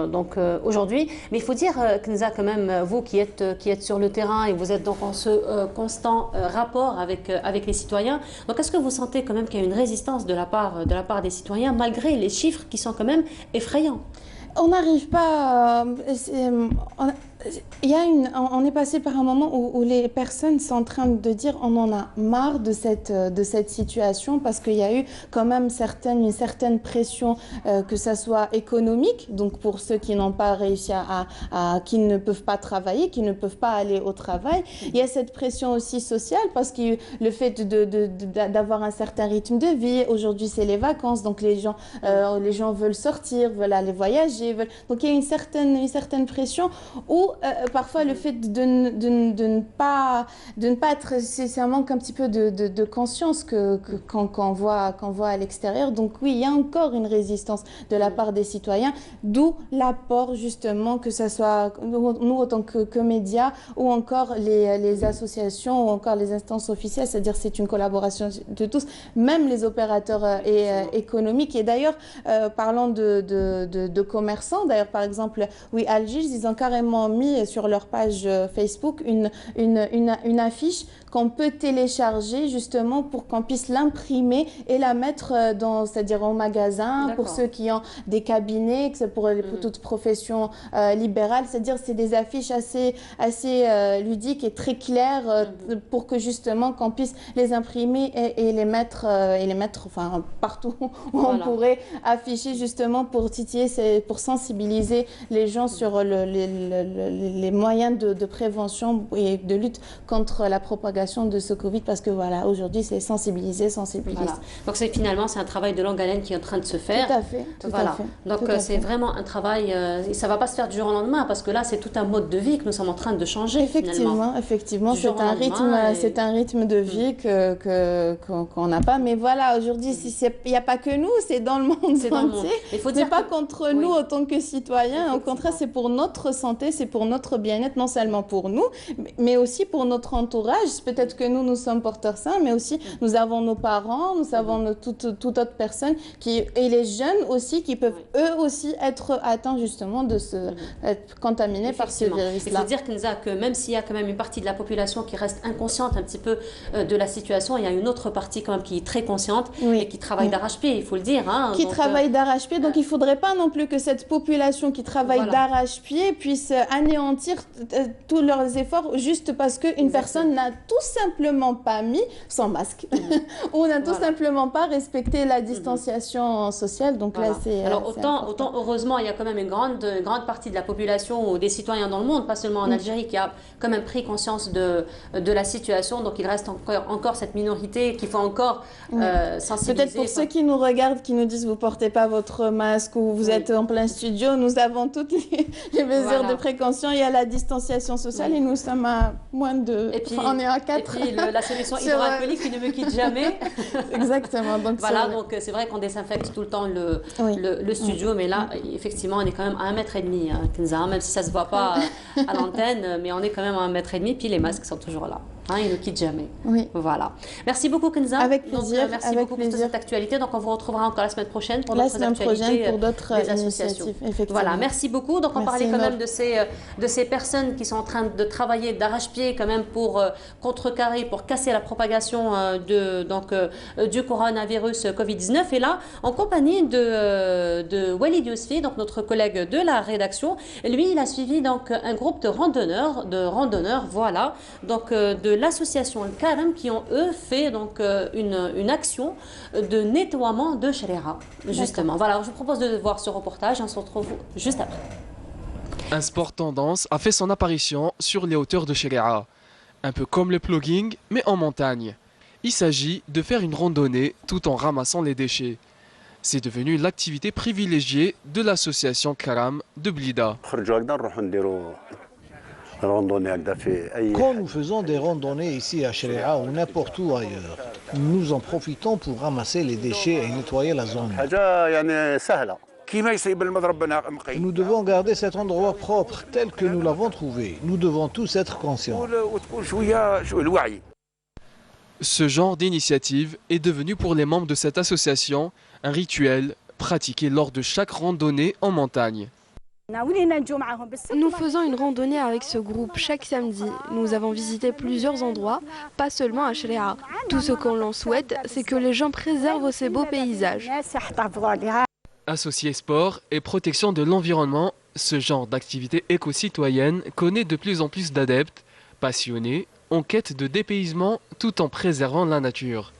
S1: donc aujourd'hui. Mais il faut dire, Kenza, quand même, vous qui êtes sur le terrain et vous êtes donc en ce constant rapport avec les citoyens. Donc est-ce que vous sentez quand même qu'il y a une résistance de la part des citoyens, malgré les chiffres qui sont quand même effrayants?
S9: On n'arrive pas. On est passé par un moment où les personnes sont en train de dire on en a marre de cette situation, parce qu'il y a eu quand même une certaine pression, que ça soit économique, donc pour ceux qui n'ont pas réussi qui ne peuvent pas travailler, qui ne peuvent pas aller au travail. Il y a cette pression aussi sociale, parce que le fait d'avoir un certain rythme de vie, aujourd'hui c'est les vacances, donc les gens veulent sortir, veulent aller voyager, donc il y a une certaine pression où parfois le fait de ne pas être, c'est un manque un petit peu de conscience qu'on voit à l'extérieur. Donc oui, il y a encore une résistance de la part des citoyens, d'où l'apport justement, que ce soit nous autant que médias, ou encore les associations, ou encore les instances officielles, c'est-à-dire c'est une collaboration de tous, même les opérateurs économiques. Et d'ailleurs, parlant de commerçants, d'ailleurs par exemple, oui, Algis, ils ont carrément mis mis sur leur page Facebook une affiche qu'on peut télécharger justement pour qu'on puisse l'imprimer et la mettre c'est-à-dire au magasin, pour ceux qui ont des cabinets, que c'est pour toute profession libérale. C'est-à-dire c'est des affiches assez ludiques et très claires pour que justement qu'on puisse les imprimer et les mettre enfin, partout où on pourrait afficher justement pour titiller, pour sensibiliser les gens sur les moyens de prévention et de lutte contre la propagation de ce Covid, parce que voilà, aujourd'hui c'est sensibiliser.
S1: Voilà. Donc finalement c'est un travail de longue haleine qui est en train de se faire.
S9: Tout à fait.
S1: Voilà. Donc c'est vraiment un travail, ça va pas se faire du jour au lendemain, parce que là c'est tout un mode de vie que nous sommes en train de changer.
S9: Effectivement, c'est un rythme de vie qu'on n'a pas. Mais voilà, aujourd'hui, il n'y a pas que nous, c'est dans le monde entier. Il faut dire pas contre nous en tant que citoyens. Au contraire, c'est pour notre santé, c'est pour notre bien-être, non seulement pour nous, mais aussi pour notre entourage. Peut-être que nous sommes porteurs sains, mais aussi nous avons nos parents, nous avons toute autre personne et les jeunes aussi qui peuvent eux aussi être atteints justement être contaminés par ce virus-là.
S1: Il faut dire que même s'il y a quand même une partie de la population qui reste inconsciente un petit peu de la situation, il y a une autre partie quand même qui est très consciente et qui travaille d'arrache-pied, il faut le dire.
S9: Qui travaille d'arrache-pied, donc il ne faudrait pas non plus que cette population qui travaille d'arrache-pied puisse anéantir tous leurs efforts juste parce qu'une personne n'a tout simplement pas mis son masque ou n'a tout simplement pas respecté la distanciation sociale. Donc là, c'est
S1: alors autant heureusement, il y a quand même une grande partie de la population ou des citoyens dans le monde, pas seulement en Algérie, qui a quand même pris conscience de la situation. Donc il reste encore cette minorité qu'il faut encore sensibiliser.
S9: Peut-être pour ceux qui nous regardent, qui nous disent vous portez pas votre masque ou vous êtes en plein studio, nous avons toutes les mesures de précaution. Il y a la distanciation sociale et nous sommes à moins de...
S1: Et puis,
S9: on est à 4.
S1: Et puis la solution hydroalcoolique qui ne me quitte jamais.
S9: Exactement. Donc
S1: voilà, donc c'est vrai qu'on désinfecte tout le temps le studio, mais là, effectivement, on est quand même à 1,5 mètre, Kenza, même si ça ne se voit pas à l'antenne, mais on est quand même à 1,5 mètre, puis les masques sont toujours là. Ils ne quittent jamais.
S9: Oui.
S1: Voilà. Merci beaucoup, Kenza.
S9: Avec plaisir.
S1: Merci beaucoup pour cette actualité. Donc, on vous retrouvera encore la semaine prochaine pour d'autres
S9: actualités pour d'autres associations.
S1: Voilà, merci beaucoup. Donc, on parlait quand même de ces personnes qui sont en train de travailler d'arrache-pied quand même pour contrecarrer, pour casser la propagation du coronavirus Covid-19. Et là, en compagnie de Walid Yousfi, donc notre collègue de la rédaction, lui, il a suivi donc un groupe de randonneurs, voilà, donc de l'association Al-Karam qui ont eux fait donc une action de nettoiement de Sharia, justement. Voilà, je vous propose de voir ce reportage, on se retrouve juste après.
S10: Un sport tendance a fait son apparition sur les hauteurs de Sharia, un peu comme le plugging mais en montagne. Il s'agit de faire une randonnée tout en ramassant les déchets. C'est devenu l'activité privilégiée de l'association Karam de Blida.
S11: Quand nous faisons des randonnées ici à Sharia ou n'importe où ailleurs, nous en profitons pour ramasser les déchets et nettoyer la zone. Nous devons garder cet endroit propre tel que nous l'avons trouvé. Nous devons tous être conscients.
S10: Ce genre d'initiative est devenu pour les membres de cette association un rituel pratiqué lors de chaque randonnée en montagne.
S12: Nous faisons une randonnée avec ce groupe chaque samedi. Nous avons visité plusieurs endroits, pas seulement à Sharia. Tout ce qu'on l'on souhaite, c'est que les gens préservent ces beaux paysages.
S10: Associé sport et protection de l'environnement, ce genre d'activité éco-citoyenne connaît de plus en plus d'adeptes, passionnés, en quête de dépaysement tout en préservant la nature.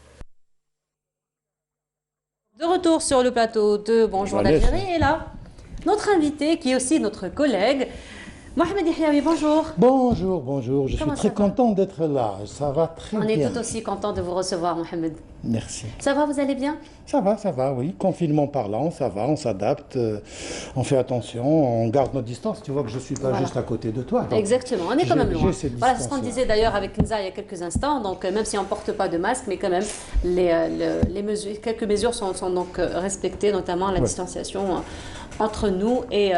S1: De retour sur le plateau de Bonjour d'Algérie, et là, notre invité qui est aussi notre collègue, Mohamed Yahyaoui, bonjour.
S13: Bonjour, je suis très content d'être là, ça va très bien.
S1: On est tout aussi content de vous recevoir, Mohamed.
S13: Merci.
S1: Ça va, vous allez bien?
S13: Ça va, oui. Confinement parlant, ça va, on s'adapte, on fait attention, on garde nos distances. Tu vois que je ne suis pas juste à côté de toi.
S1: Exactement, on est quand même loin. Voilà, c'est ce qu'on disait d'ailleurs avec Kenza il y a quelques instants. Donc, même si on ne porte pas de masque, mais quand même, quelques mesures sont donc respectées, notamment la distanciation entre nous et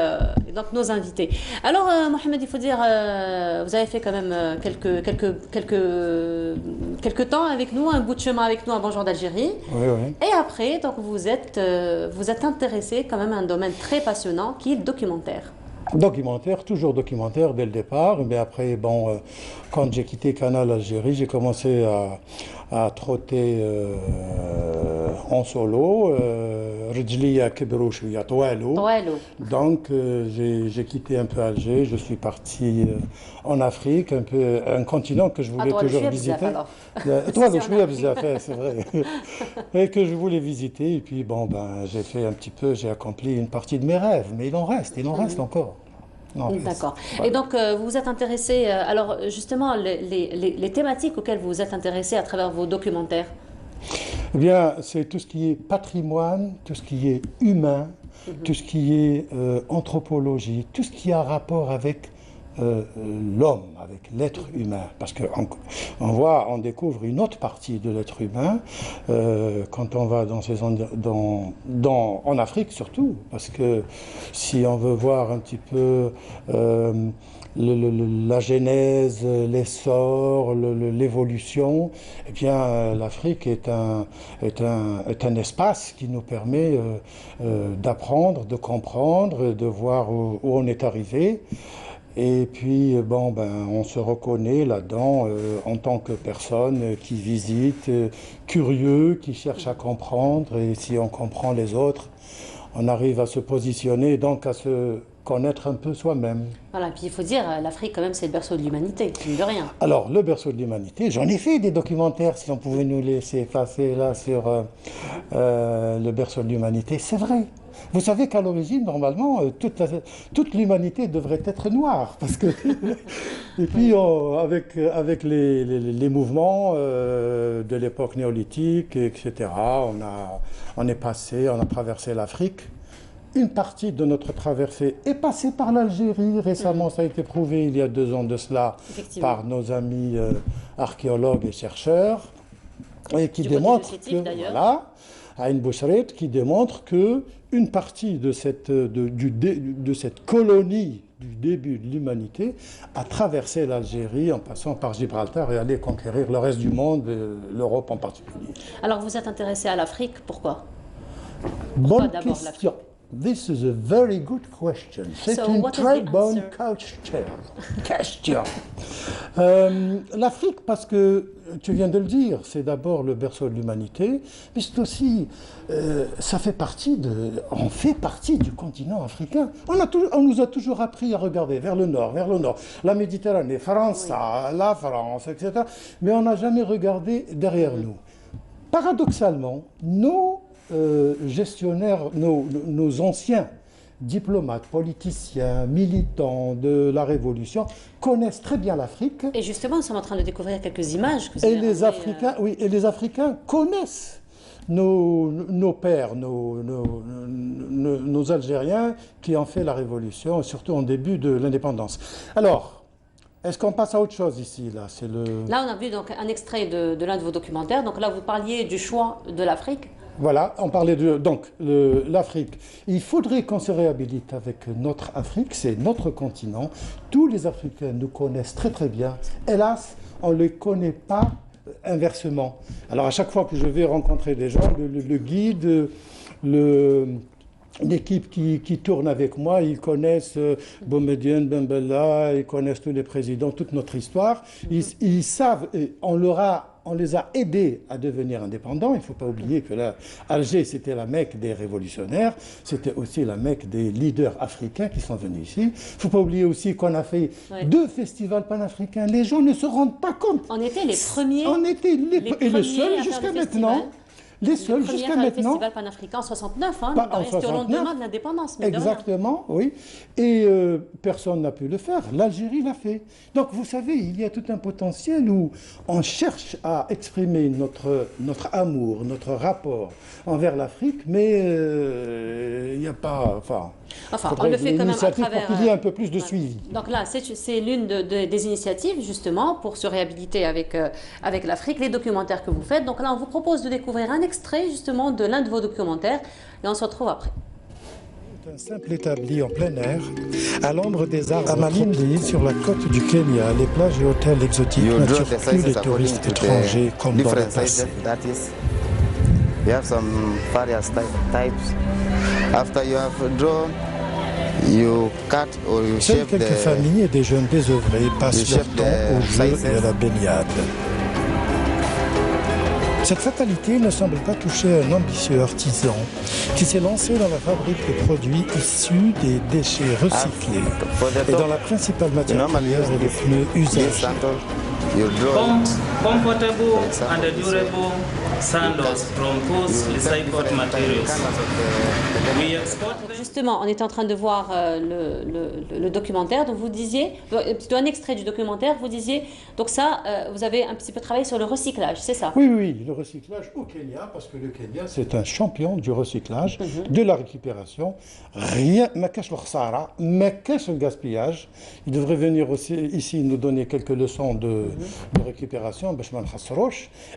S1: donc nos invités. Alors, Mohamed, il faut dire, vous avez fait quand même quelques temps avec nous, un bout de chemin avec nous à Bonjour d'Algérie.
S13: Oui.
S1: Et après, donc vous êtes intéressé quand même à un domaine très passionnant qui est le documentaire.
S13: Documentaire, toujours documentaire dès le départ, mais après, bon, quand j'ai quitté Canal Algérie, j'ai commencé à trotter en solo. Rejliya kibru shwiya طوالو. Donc j'ai quitté un peu Alger, je suis parti en Afrique, un continent que je voulais toujours visiter. طوالو شوية بزاف, c'est vrai. Et que je voulais visiter, et puis bon, ben, j'ai fait un petit peu, j'ai accompli une partie de mes rêves, mais il en reste encore.
S1: D'accord. Et donc, vous vous êtes intéressé, alors justement, les thématiques auxquelles vous vous êtes intéressé à travers vos documentaires?
S13: Eh bien, c'est tout ce qui est patrimoine, tout ce qui est humain, tout ce qui est anthropologie, tout ce qui a rapport avec l'homme, avec l'être humain, parce qu'on découvre une autre partie de l'être humain quand on va en Afrique surtout, parce que si on veut voir un petit peu la genèse, l'essor, l'évolution, eh bien l'Afrique est un espace qui nous permet d'apprendre, de comprendre, de voir où on est arrivé. Et puis, bon, ben, on se reconnaît là-dedans en tant que personne qui visite, curieux, qui cherche à comprendre. Et si on comprend les autres, on arrive à se positionner, donc à se connaître un peu soi-même.
S1: Voilà, puis il faut dire, l'Afrique, quand même, c'est le berceau de l'humanité, mine de rien.
S13: Alors, le berceau de l'humanité, j'en ai fait des documentaires, si on pouvait nous laisser passer là sur le berceau de l'humanité, c'est vrai. Vous savez qu'à l'origine, normalement, toute l'humanité devrait être noire. Parce que et puis, avec les mouvements de l'époque néolithique, etc., on a traversé l'Afrique. Une partie de notre traversée est passée par l'Algérie. Récemment, ça a été prouvé il y a 2 ans de cela par nos amis archéologues et chercheurs, et qui démontrent que, voilà, Aïn Bouchret, qui démontre que une partie de cette colonie du début de l'humanité a traversé l'Algérie en passant par Gibraltar et allé conquérir le reste du monde, l'Europe en particulier.
S1: Alors vous êtes intéressé à l'Afrique, pourquoi?
S13: Bonne question. This is a very good question. C'est une très bonne question. L'Afrique, parce que tu viens de le dire, c'est d'abord le berceau de l'humanité, mais c'est aussi, on fait partie du continent africain. On nous a toujours appris à regarder vers le nord, la Méditerranée, la France, etc. Mais on n'a jamais regardé derrière nous. Paradoxalement, nos gestionnaires, nos anciens diplomates, politiciens, militants de la Révolution connaissent très bien l'Afrique.
S1: Et justement, nous sommes en train de découvrir quelques images.
S13: Et les Africains connaissent nos pères, nos Algériens qui ont fait la Révolution, surtout en début de l'indépendance. Alors, est-ce qu'on passe à autre chose ici?
S1: Là, on a vu donc un extrait de l'un de vos documentaires. Donc là, vous parliez du choix de l'Afrique.
S13: Voilà, on parlait de l'Afrique. Il faudrait qu'on se réhabilite avec notre Afrique, c'est notre continent. Tous les Africains nous connaissent très très bien. Hélas, on ne les connaît pas inversement. Alors à chaque fois que je vais rencontrer des gens, le guide, l'équipe qui tourne avec moi, ils connaissent Boumediene, Bembella, ils connaissent tous les présidents, toute notre histoire. Ils savent, on les a aidés à devenir indépendants. Il ne faut pas oublier que là, Alger, c'était la Mecque des révolutionnaires, c'était aussi la Mecque des leaders africains qui sont venus ici. Il ne faut pas oublier aussi qu'on a fait 2 festivals panafricains. Les gens ne se rendent pas compte.
S1: On était les premiers.
S13: On était et les seuls jusqu'à maintenant. Les seuls jusqu'à maintenant.
S1: Le festival panafricain en 69, c'était au lendemain de l'indépendance.
S13: Exactement, oui. Et personne n'a pu le faire. L'Algérie l'a fait. Donc vous savez, il y a tout un potentiel où on cherche à exprimer notre amour, notre rapport envers l'Afrique, mais il n'y a pas...
S1: Enfin, on le fait quand même à travers...
S13: pour qu'il y ait un peu plus de suivi.
S1: Donc là, c'est l'une des initiatives, justement, pour se réhabiliter avec l'Afrique, les documentaires que vous faites. Donc là, on vous propose de découvrir un extrait, justement, de l'un de vos documentaires, et on se retrouve après.
S13: Un simple établi en plein air, à l'ombre des arbres à Malindi, sur la côte du Kenya, les plages et hôtels exotiques n'attirent plus les touristes étrangers comme dans le passé.
S14: You have some various types. After you have drawn,
S13: Seules quelques familles et des jeunes désœuvrés passent leur temps au jeu et à la baignade. Cette fatalité ne semble pas toucher un ambitieux artisan qui s'est lancé dans la fabrique de produits issus des déchets recyclés et dans la principale matière première des pneus usagés.
S14: Comfortable and durable sandals from post-recycled materials.
S1: Justement, on était en train de voir le documentaire, donc vous disiez, plutôt un extrait du documentaire, vous disiez, donc ça, vous avez un petit peu travaillé sur le recyclage, c'est ça?
S13: Oui, oui, le recyclage au Kenya, parce que le Kenya, c'est un champion du recyclage, de la récupération. Rien, ma cache le khsara, ma cache le gaspillage. Il devrait venir aussi ici nous donner quelques leçons de récupération,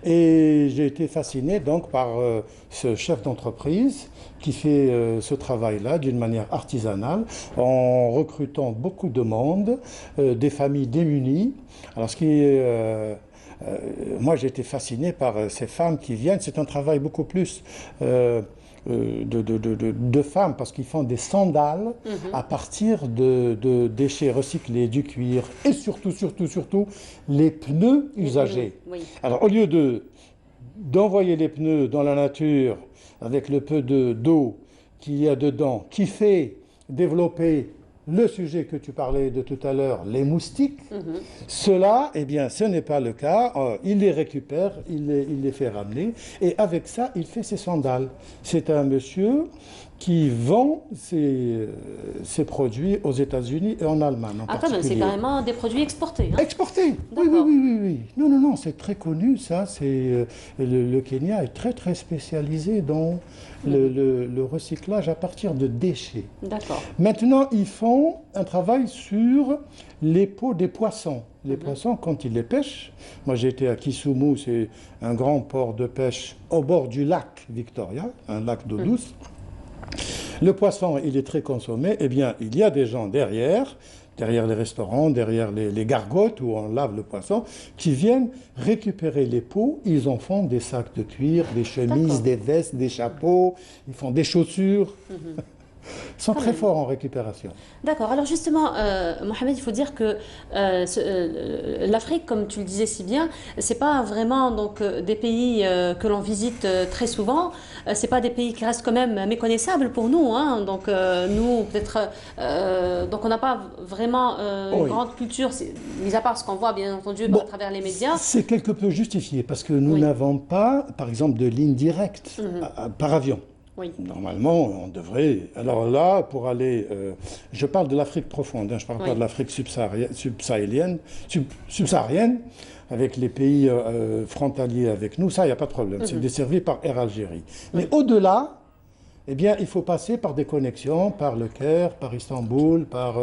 S13: et j'ai été fasciné donc par ce chef d'entreprise qui fait ce travail-là d'une manière artisanale, en recrutant beaucoup de monde, des familles démunies. Alors, moi, j'ai été fasciné par ces femmes qui viennent. C'est un travail beaucoup plus de femmes, parce qu'ils font des sandales à partir de déchets recyclés, du cuir, et surtout, les pneus usagés. Oui. Alors, au lieu d'envoyer les pneus dans la nature avec le peu d'eau qu'il y a dedans, qui fait développer le sujet que tu parlais de tout à l'heure, les moustiques, cela, eh bien, ce n'est pas le cas. Il les récupère, il les fait ramener, et avec ça, il fait ses sandales. C'est un monsieur qui vend ses produits aux États-Unis et en Allemagne.
S1: Ah, quand même, c'est carrément des produits exportés. Hein?
S13: Exportés. Oui. Non, c'est très connu, ça. Le Kenya est très spécialisé dans le recyclage à partir de déchets. D'accord. Maintenant, ils font un travail sur les peaux des poissons. Les poissons, quand ils les pêchent, moi j'ai été à Kisumu, c'est un grand port de pêche au bord du lac Victoria, un lac d'eau douce. Le poisson, il est très consommé. Eh bien, il y a des gens derrière les restaurants, derrière les gargotes où on lave le poisson, qui viennent récupérer les peaux. Ils en font des sacs de cuir, des chemises, des vestes, des chapeaux. Ils font des chaussures. Ils sont très forts en récupération.
S1: D'accord. Alors justement, Mohamed, il faut dire que l'Afrique, comme tu le disais si bien, c'est pas vraiment donc des pays que l'on visite très souvent. C'est pas des pays qui restent quand même méconnaissables pour nous. Hein. Donc nous, peut-être, donc on n'a pas vraiment une grande culture, mis à part ce qu'on voit bien entendu à travers les médias.
S13: C'est quelque peu justifié parce que nous n'avons pas, par exemple, de ligne directe par avion. Oui. Normalement, on devrait... Alors là, pour aller... je parle de l'Afrique profonde, hein, je ne parle pas de l'Afrique subsaharienne, avec les pays frontaliers avec nous, ça, il n'y a pas de problème. C'est desservi par Air Algérie. Mais au-delà, eh bien, il faut passer par des connexions, par Le Caire, par Istanbul, par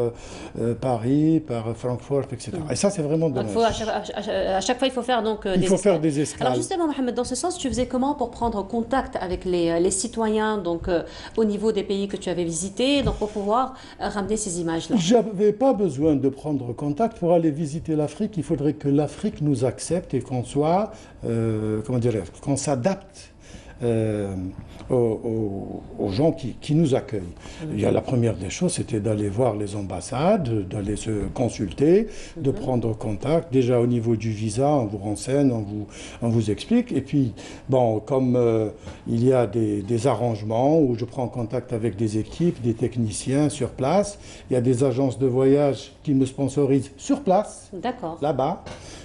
S13: Paris, par Francfort, etc. Et ça, c'est vraiment dommage.
S1: À chaque fois, il faut faire donc
S13: des escales.
S1: Alors justement, Mohamed, dans ce sens, tu faisais comment pour prendre contact avec les citoyens donc, au niveau des pays que tu avais visités, donc pour pouvoir ramener ces images-là?
S13: Je n'avais pas besoin de prendre contact pour aller visiter l'Afrique. Il faudrait que l'Afrique nous accepte et qu'on soit, qu'on s'adapte aux gens qui nous accueillent. Il y a la première des choses, c'était d'aller voir les ambassades, d'aller se consulter, de prendre contact. Déjà au niveau du visa, on vous renseigne, on vous explique. Et puis, bon, comme il y a des arrangements où je prends contact avec des équipes, des techniciens sur place, il y a des agences de voyage qui me sponsorisent sur place, là-bas,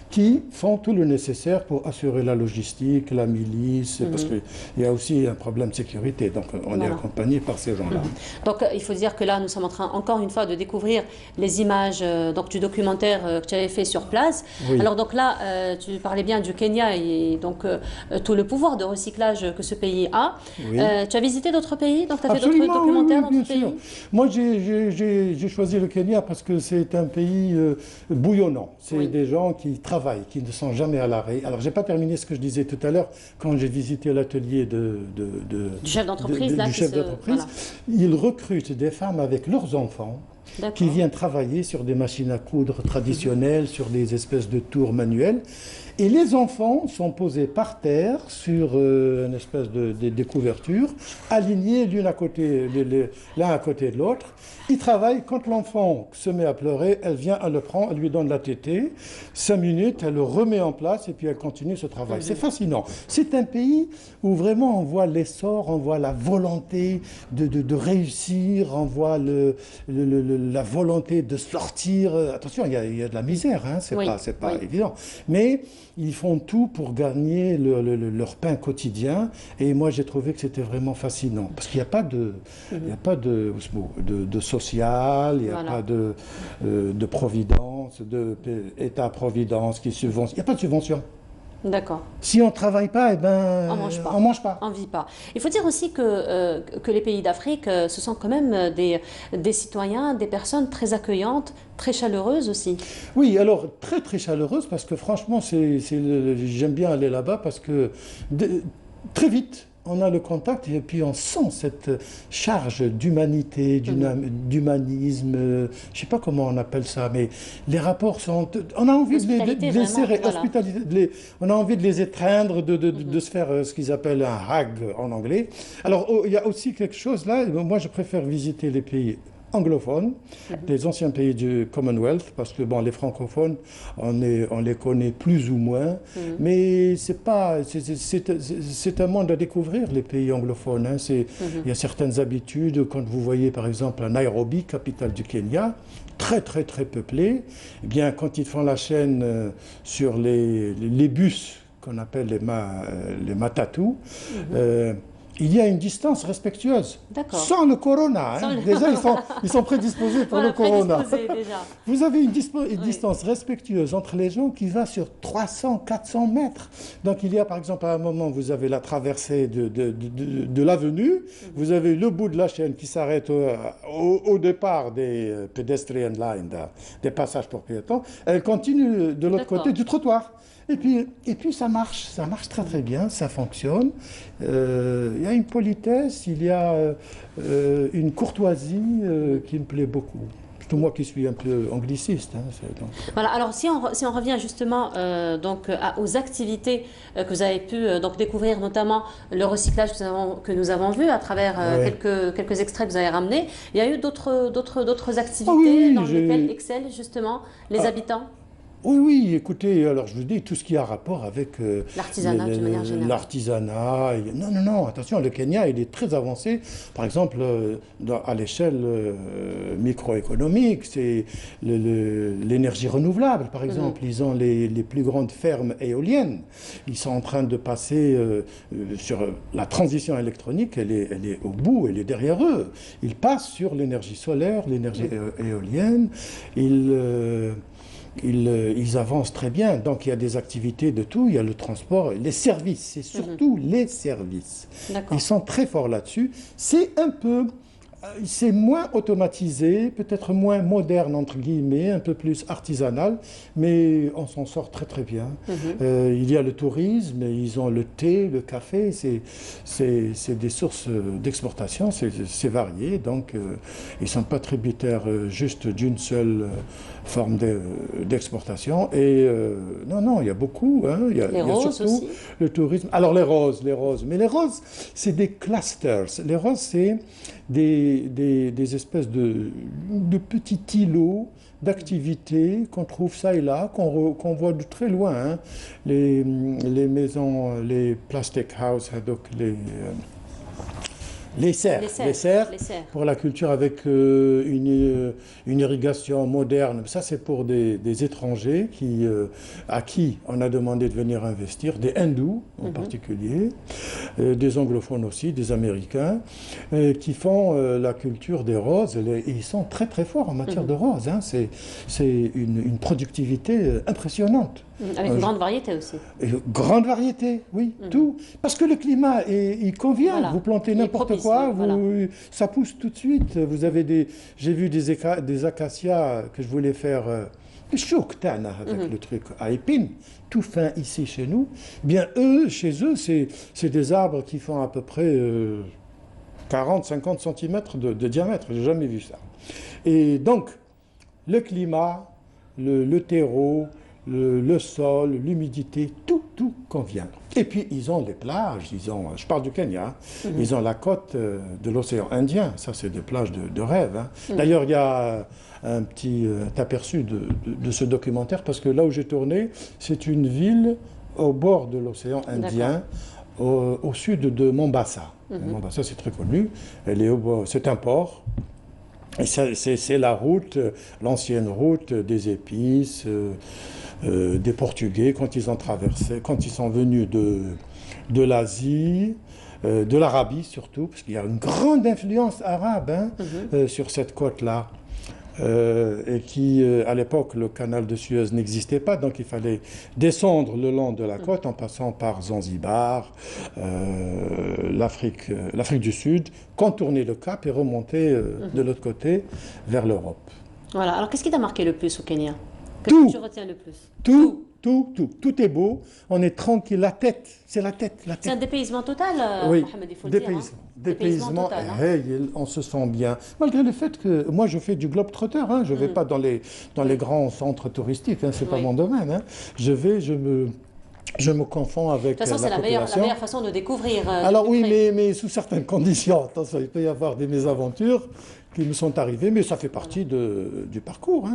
S13: qui font tout le nécessaire pour assurer la logistique, la milice, parce qu'il y a aussi un problème de sécurité. Donc, on est accompagné par ces gens-là.
S1: Donc, il faut dire que là, nous sommes en train, encore une fois, de découvrir les images donc, du documentaire que tu avais fait sur place. Oui. Alors, donc là, tu parlais bien du Kenya et donc tout le pouvoir de recyclage que ce pays a. Oui. Tu as visité d'autres pays? Donc, tu as fait d'autres documentaires dans ce pays?
S13: Moi, j'ai choisi le Kenya parce que c'est un pays bouillonnant. C'est des gens qui travaillent, qui ne sont jamais à l'arrêt. Alors, je n'ai pas terminé ce que je disais tout à l'heure quand j'ai visité l'atelier du
S1: chef d'entreprise.
S13: Voilà. Il recrute des femmes avec leurs enfants. qui vient travailler sur des machines à coudre traditionnelles, sur des espèces de tours manuelles. Et les enfants sont posés par terre sur une espèce de couverture, alignés l'un à côté de l'autre. Ils travaillent. Quand l'enfant se met à pleurer, elle vient, elle le prend, elle lui donne la tétée. 5 minutes, elle le remet en place et puis elle continue ce travail. C'est fascinant. C'est un pays où vraiment on voit l'essor, on voit la volonté de réussir, on voit la volonté de sortir. Attention, il y a de la misère, hein, c'est pas évident. Mais ils font tout pour gagner leur pain quotidien. Et moi, j'ai trouvé que c'était vraiment fascinant. Parce qu'il n'y a pas de social, il n'y a pas de providence, d'État-providence qui subventionne. Il n'y a pas de subvention.
S1: D'accord.
S13: Si on ne travaille pas, eh ben, on ne mange pas.
S1: On ne vit pas. Il faut dire aussi que les pays d'Afrique, ce sont quand même des citoyens, des personnes très accueillantes, très chaleureuses aussi.
S13: Oui, alors très très chaleureuses parce que franchement, j'aime bien aller là-bas parce que très vite, on a le contact et puis on sent cette charge d'humanité, d'humanisme, je ne sais pas comment on appelle ça, mais les rapports sont... On a envie de les serrer, on a envie de les étreindre, de se faire ce qu'ils appellent un hug en anglais. Alors, il y a aussi quelque chose là, moi je préfère visiter les pays anglophones, les anciens pays du Commonwealth, parce que bon, les francophones, on les connaît plus ou moins, mais c'est un monde à découvrir, les pays anglophones. Hein. Il y a certaines habitudes, quand vous voyez par exemple à Nairobi, capitale du Kenya, très très très peuplée, eh bien quand ils font la chaîne sur les bus qu'on appelle les matatus, il y a une distance respectueuse, sans le corona. Hein. Déjà, ils sont prédisposés pour le corona. Vous avez une distance respectueuse entre les gens qui va sur 300, 400 mètres. Donc, il y a par exemple, à un moment, vous avez la traversée de l'avenue, vous avez le bout de la chaîne qui s'arrête au départ des pedestrian lines, des passages pour piétons. Elle continue de l'autre côté du trottoir. Et puis ça marche très très bien, ça fonctionne. Il y a une politesse, il y a une courtoisie qui me plaît beaucoup. Surtout moi qui suis un peu angliciste. Hein,
S1: voilà, alors si on revient justement aux activités que vous avez pu découvrir, notamment le recyclage que nous avons vu à travers quelques extraits que vous avez ramenés, il y a eu d'autres activités dans lesquelles excellent justement les habitants.
S13: Oui, écoutez, alors je vous dis, tout ce qui a rapport avec
S1: l'artisanat, de manière générale.
S13: L'artisanat. Non, attention, le Kenya, il est très avancé. Par exemple, à l'échelle microéconomique, c'est l'énergie renouvelable, par exemple. Ils ont les plus grandes fermes éoliennes. Ils sont en train de passer sur la transition électronique, elle est au bout, elle est derrière eux. Ils passent sur l'énergie solaire, l'énergie éolienne. Ils avancent très bien, donc il y a des activités de tout, il y a le transport, les services, c'est surtout les services. Ils sont très forts là-dessus. C'est moins automatisé, peut-être moins moderne, entre guillemets, un peu plus artisanal, mais on s'en sort très très bien. Il y a le tourisme, ils ont le thé, le café, c'est des sources d'exportation, c'est varié, donc ils ne sont pas tributaires juste d'une seule forme d'exportation. Et non, il y a beaucoup. Hein, il y a surtout aussi. Le tourisme. Alors les roses, mais les roses, c'est des clusters. Les roses, c'est des espèces de petits îlots d'activités qu'on trouve ça et là, qu'on voit de très loin. Hein. Les maisons, les plastic house, donc les serres pour la culture avec une irrigation moderne. Ça, c'est pour des étrangers à qui on a demandé de venir investir, des hindous en particulier, des anglophones aussi, des américains, qui font la culture des roses. Et ils sont très très forts en matière de roses. Hein. C'est une productivité impressionnante.
S1: Avec une grande variété aussi.
S13: Grande variété, oui, tout. Parce que le climat, il convient. Voilà. Vous plantez n'importe quoi, ça pousse tout de suite. Vous avez j'ai vu des acacias que je voulais faire, des chouk-tana avec le truc à épines, tout fin ici chez nous. Bien, chez eux, c'est des arbres qui font à peu près 40-50 cm de diamètre. J'ai jamais vu ça. Et donc, le climat, le terreau, le sol, l'humidité, tout convient. Et puis, ils ont les plages, je parle du Kenya, ils ont la côte de l'océan Indien, ça c'est des plages de rêve. Hein. D'ailleurs, il y a un petit aperçu de ce documentaire, parce que là où j'ai tourné, c'est une ville au bord de l'océan Indien, au sud de Mombasa. Mombasa, c'est très connu, c'est un port. Et c'est la route, l'ancienne route des épices, des Portugais quand ils ont traversé, quand ils sont venus de l'Asie, de l'Arabie surtout, parce qu'il y a une grande influence arabe sur cette côte-là. Et qui, à l'époque, le canal de Suez n'existait pas, donc il fallait descendre le long de la côte en passant par Zanzibar, l'Afrique du Sud, contourner le Cap et remonter de l'autre côté vers l'Europe.
S1: Voilà, alors qu'est-ce qui t'a marqué le plus au Kenya? Qu'est-ce que tu retiens le plus?
S13: Tout est beau, on est tranquille, la tête, c'est la tête.
S1: C'est un dépaysement total,
S13: oui,
S1: Mohamed, il faut le dire.
S13: Dépaysement
S1: total,
S13: on se sent bien. Malgré le fait que moi je fais du globe-trotter, je ne vais pas dans les grands centres touristiques, c'est pas mon domaine. Je me confonds avec la population. De toute façon, c'est
S1: la meilleure façon de découvrir.
S13: Alors oui, mais sous certaines conditions. Attention, il peut y avoir des mésaventures qui nous sont arrivées, mais ça fait partie du parcours.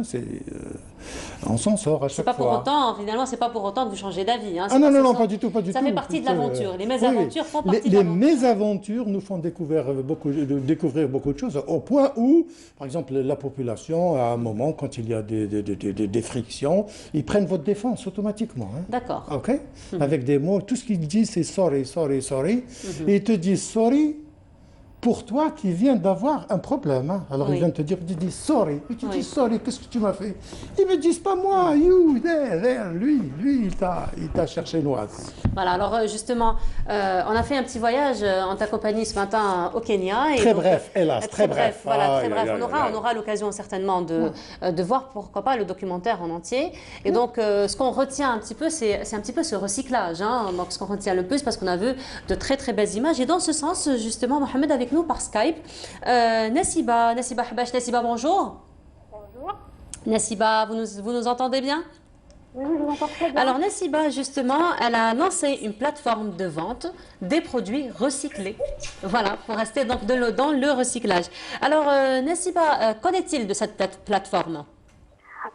S13: On s'en sort à chaque fois.
S1: Finalement, c'est pas pour autant que vous changez d'avis.
S13: Non, pas du tout.
S1: Ça fait partie de l'aventure. Les mésaventures font partie de l'aventure.
S13: Les mésaventures nous font découvrir beaucoup de choses, au point où, par exemple, la population, à un moment, quand il y a des frictions, ils prennent votre défense automatiquement.
S1: D'accord.
S13: OK. Avec des mots, tout ce qu'ils disent, c'est sorry. Et ils te disent sorry pour toi qui viens d'avoir un problème. Alors ils viennent te dire, tu dis sorry. Et tu dis sorry, qu'est-ce que tu m'as fait? Ils me disent pas moi, lui, il t'a cherché noise.
S1: Voilà, alors justement, on a fait un petit voyage en ta compagnie ce matin au Kenya.
S13: Très bref, hélas, très bref.
S1: Voilà, très bref. On aura l'occasion certainement de voir, pourquoi pas, le documentaire en entier. Et donc, ce qu'on retient un petit peu, c'est un petit peu ce recyclage. Donc, ce qu'on retient le plus, parce qu'on a vu de très très belles images. Et dans ce sens, justement, Mohamed, avec nous par Skype, Nassiba Habash. Nassiba, bonjour.
S15: Bonjour.
S1: Nassiba, vous nous entendez bien?
S15: Oui, je vous entends très bien.
S1: Alors Nassiba, justement, elle a lancé une plateforme de vente des produits recyclés. Voilà, pour rester donc dans le recyclage. Alors Nassiba, qu'en est-il de cette plateforme?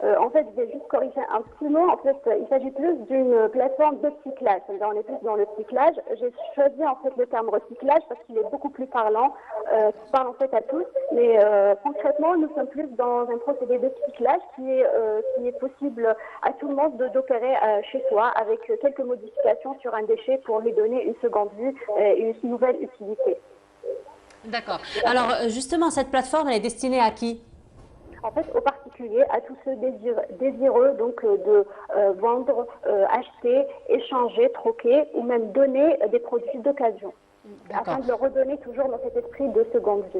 S15: En fait, je vais juste corriger un petit mot. En fait, il s'agit plus d'une plateforme de cyclage. C'est-à-dire, on est plus dans le cyclage. J'ai choisi en fait le terme recyclage parce qu'il est beaucoup plus parlant, qui parle en fait à tous. Mais concrètement, nous sommes plus dans un procédé de cyclage qui est possible à tout le monde d'opérer chez soi avec quelques modifications sur un déchet pour lui donner une seconde vie et une nouvelle utilité.
S1: D'accord. Alors justement, cette plateforme, elle est destinée à qui?
S15: En fait, aux particuliers, à tous ceux désireux donc de vendre, acheter, échanger, troquer ou même donner des produits d'occasion, afin de leur redonner toujours dans cet esprit de seconde vie.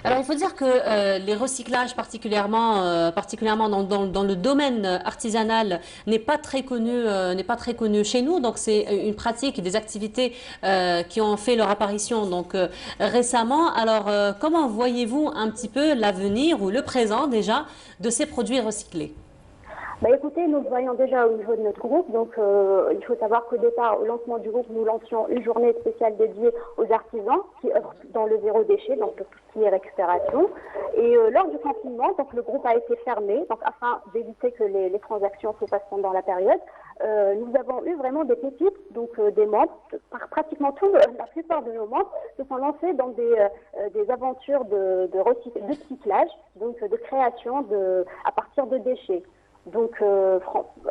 S1: Alors il faut dire que les recyclages, particulièrement dans le domaine artisanal, n'est pas très connu chez nous. Donc c'est une pratique et des activités qui ont fait leur apparition donc récemment. Alors comment voyez-vous un petit peu l'avenir ou le présent déjà de ces produits recyclés?
S15: Écoutez, nous le voyons déjà au niveau de notre groupe. Donc, il faut savoir qu'au départ, au lancement du groupe, nous lancions une journée spéciale dédiée aux artisans qui œuvrent dans le zéro déchet, donc tout ce qui est récupération. Et lors du confinement, donc le groupe a été fermé, donc afin d'éviter que les transactions se passent pendant la période. Nous avons eu vraiment des pépites, donc des membres, pratiquement la plupart de nos membres se sont lancés dans des aventures de recyclage, donc de création à partir de déchets. Donc,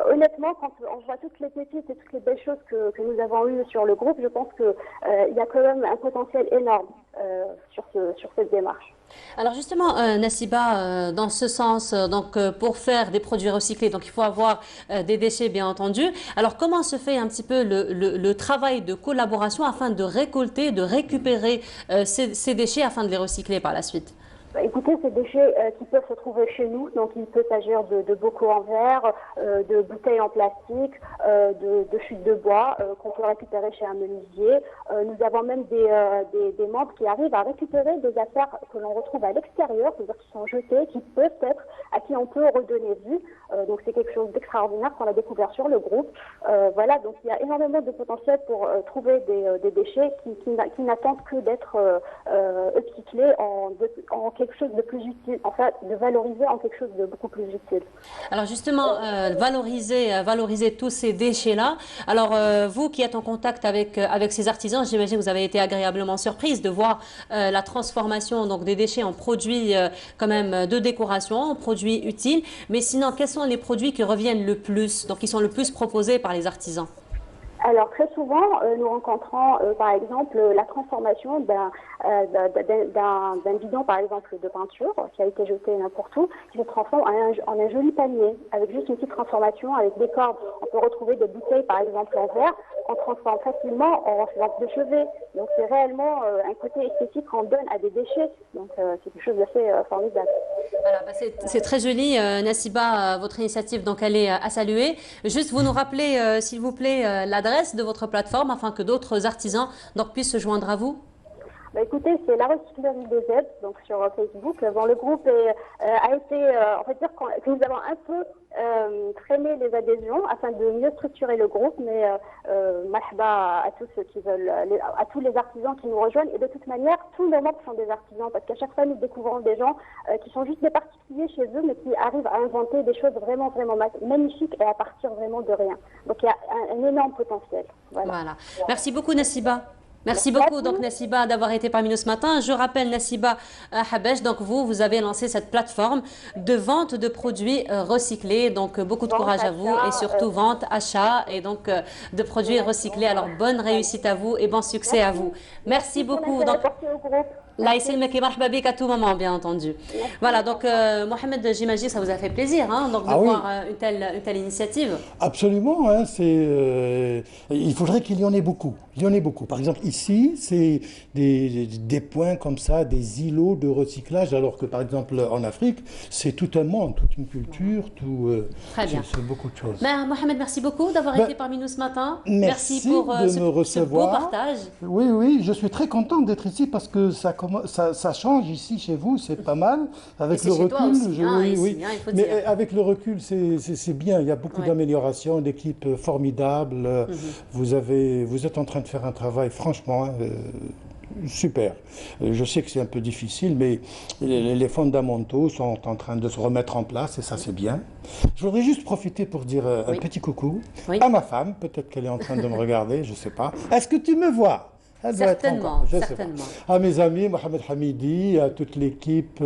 S15: honnêtement, quand on voit toutes les pépites et toutes les belles choses que nous avons eues sur le groupe, je pense qu'il y a quand même un potentiel énorme sur cette démarche.
S1: Alors justement, Nassiba, dans ce sens, donc pour faire des produits recyclés, donc il faut avoir des déchets, bien entendu. Alors comment se fait un petit peu le travail de collaboration afin de récolter, de récupérer ces déchets afin de les recycler par la suite?
S15: Écoutez, ces déchets qui peuvent se trouver chez nous, donc il peut s'agir de bocaux en verre, de bouteilles en plastique, de chutes de bois qu'on peut récupérer chez un menuisier. Nous avons même des membres qui arrivent à récupérer des affaires que l'on retrouve à l'extérieur, c'est-à-dire qui sont jetées, qui peuvent être, à qui on peut redonner vie. Donc c'est quelque chose d'extraordinaire qu'on a découvert sur le groupe. Voilà, donc il y a énormément de potentiel pour trouver des déchets qui n'attendent que d'être upcyclés en quelque chose de plus utile, en fait, de valoriser en quelque chose de beaucoup plus utile.
S1: Alors justement, valoriser tous ces déchets-là. Alors vous qui êtes en contact avec ces artisans, j'imagine que vous avez été agréablement surprise de voir la transformation donc, des déchets en produits quand même de décoration, en produits utiles. Mais sinon, quels sont les produits qui reviennent le plus, donc qui sont le plus proposés par les artisans?
S15: Alors très souvent, nous rencontrons par exemple la transformation d'un bidon par exemple de peinture qui a été jeté n'importe où, qui se transforme en un joli panier avec juste une petite transformation avec des cordes. On peut retrouver des bouteilles par exemple en verre qu'on transforme facilement en lampe de chevet. Donc c'est réellement un côté esthétique qu'on donne à des déchets. Donc c'est quelque chose d'assez formidable.
S1: Voilà, bah c'est très joli, Nassiba, votre initiative, donc elle est à saluer. Juste vous nous rappelez s'il vous plaît l'adresse de votre plateforme afin que d'autres artisans donc, puissent se joindre à vous?
S15: Bah écoutez, c'est la recyclerie des Z, donc sur Facebook. Bon, le groupe a été, on va dire que nous avons un peu freiné les adhésions afin de mieux structurer le groupe, mais mahba à tous ceux qui veulent, à tous les artisans qui nous rejoignent. Et de toute manière, tous nos membres sont des artisans, parce qu'à chaque fois, nous découvrons des gens qui sont juste des particuliers chez eux, mais qui arrivent à inventer des choses vraiment, vraiment magnifiques et à partir vraiment de rien. Donc il y a un énorme potentiel.
S1: Voilà. Merci beaucoup, Nassiba. Merci beaucoup donc Nassiba d'avoir été parmi nous ce matin. Je rappelle Nassiba Habesh, donc vous avez lancé cette plateforme de vente de produits recyclés. Donc beaucoup de courage à vous et surtout vente, achat et donc de produits recyclés. Alors bonne réussite à vous et bon succès à vous. Merci beaucoup. Donc, là, ici, le marhaba bik à tout moment, bien entendu. Voilà, donc Mohamed, j'imagine ça vous a fait plaisir donc, de voir une telle initiative.
S13: Absolument, hein, il faudrait qu'il y en ait beaucoup. Il y en ait beaucoup. Par exemple, ici, c'est des points comme ça, des îlots de recyclage, alors que par exemple en Afrique, c'est tout un monde, toute une culture, c'est beaucoup de choses.
S1: Ben, Mohamed, merci beaucoup d'avoir été parmi nous ce matin.
S13: Merci
S1: pour
S13: de me recevoir.
S1: ce beau partage.
S13: Oui, oui, je suis très contente d'être ici parce que ça change ici chez vous, c'est pas mal. Avec le recul, mais avec le recul, c'est bien. Il y a beaucoup d'améliorations, d'équipes formidables. Vous êtes en train de faire un travail franchement super. Je sais que c'est un peu difficile, mais les fondamentaux sont en train de se remettre en place et ça c'est bien. Je voudrais juste profiter pour dire un petit coucou à ma femme, peut-être qu'elle est en train de me regarder, je ne sais pas. Est-ce que tu me vois?
S1: Certainement, certainement.
S13: À mes amis, Mohamed Hamidi, à toute l'équipe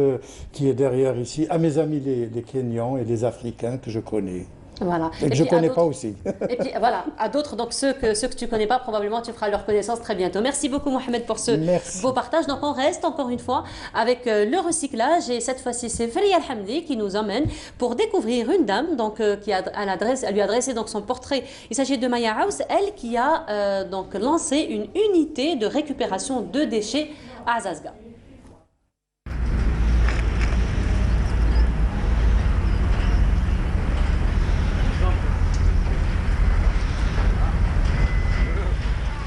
S13: qui est derrière ici, à mes amis les Kenyans et les Africains que je connais.
S1: Voilà.
S13: Et que je ne connais pas aussi.
S1: Et puis voilà, à d'autres, donc ceux que tu ne connais pas, probablement tu feras leur connaissance très bientôt. Merci beaucoup Mohamed pour ce beau partage. Donc on reste encore une fois avec le recyclage et cette fois-ci c'est Faria Al-Hamdi qui nous emmène pour découvrir une dame donc, qui elle lui a adressé donc, son portrait. Il s'agit de Maya House, elle qui a donc lancé une unité de récupération de déchets à Azazga.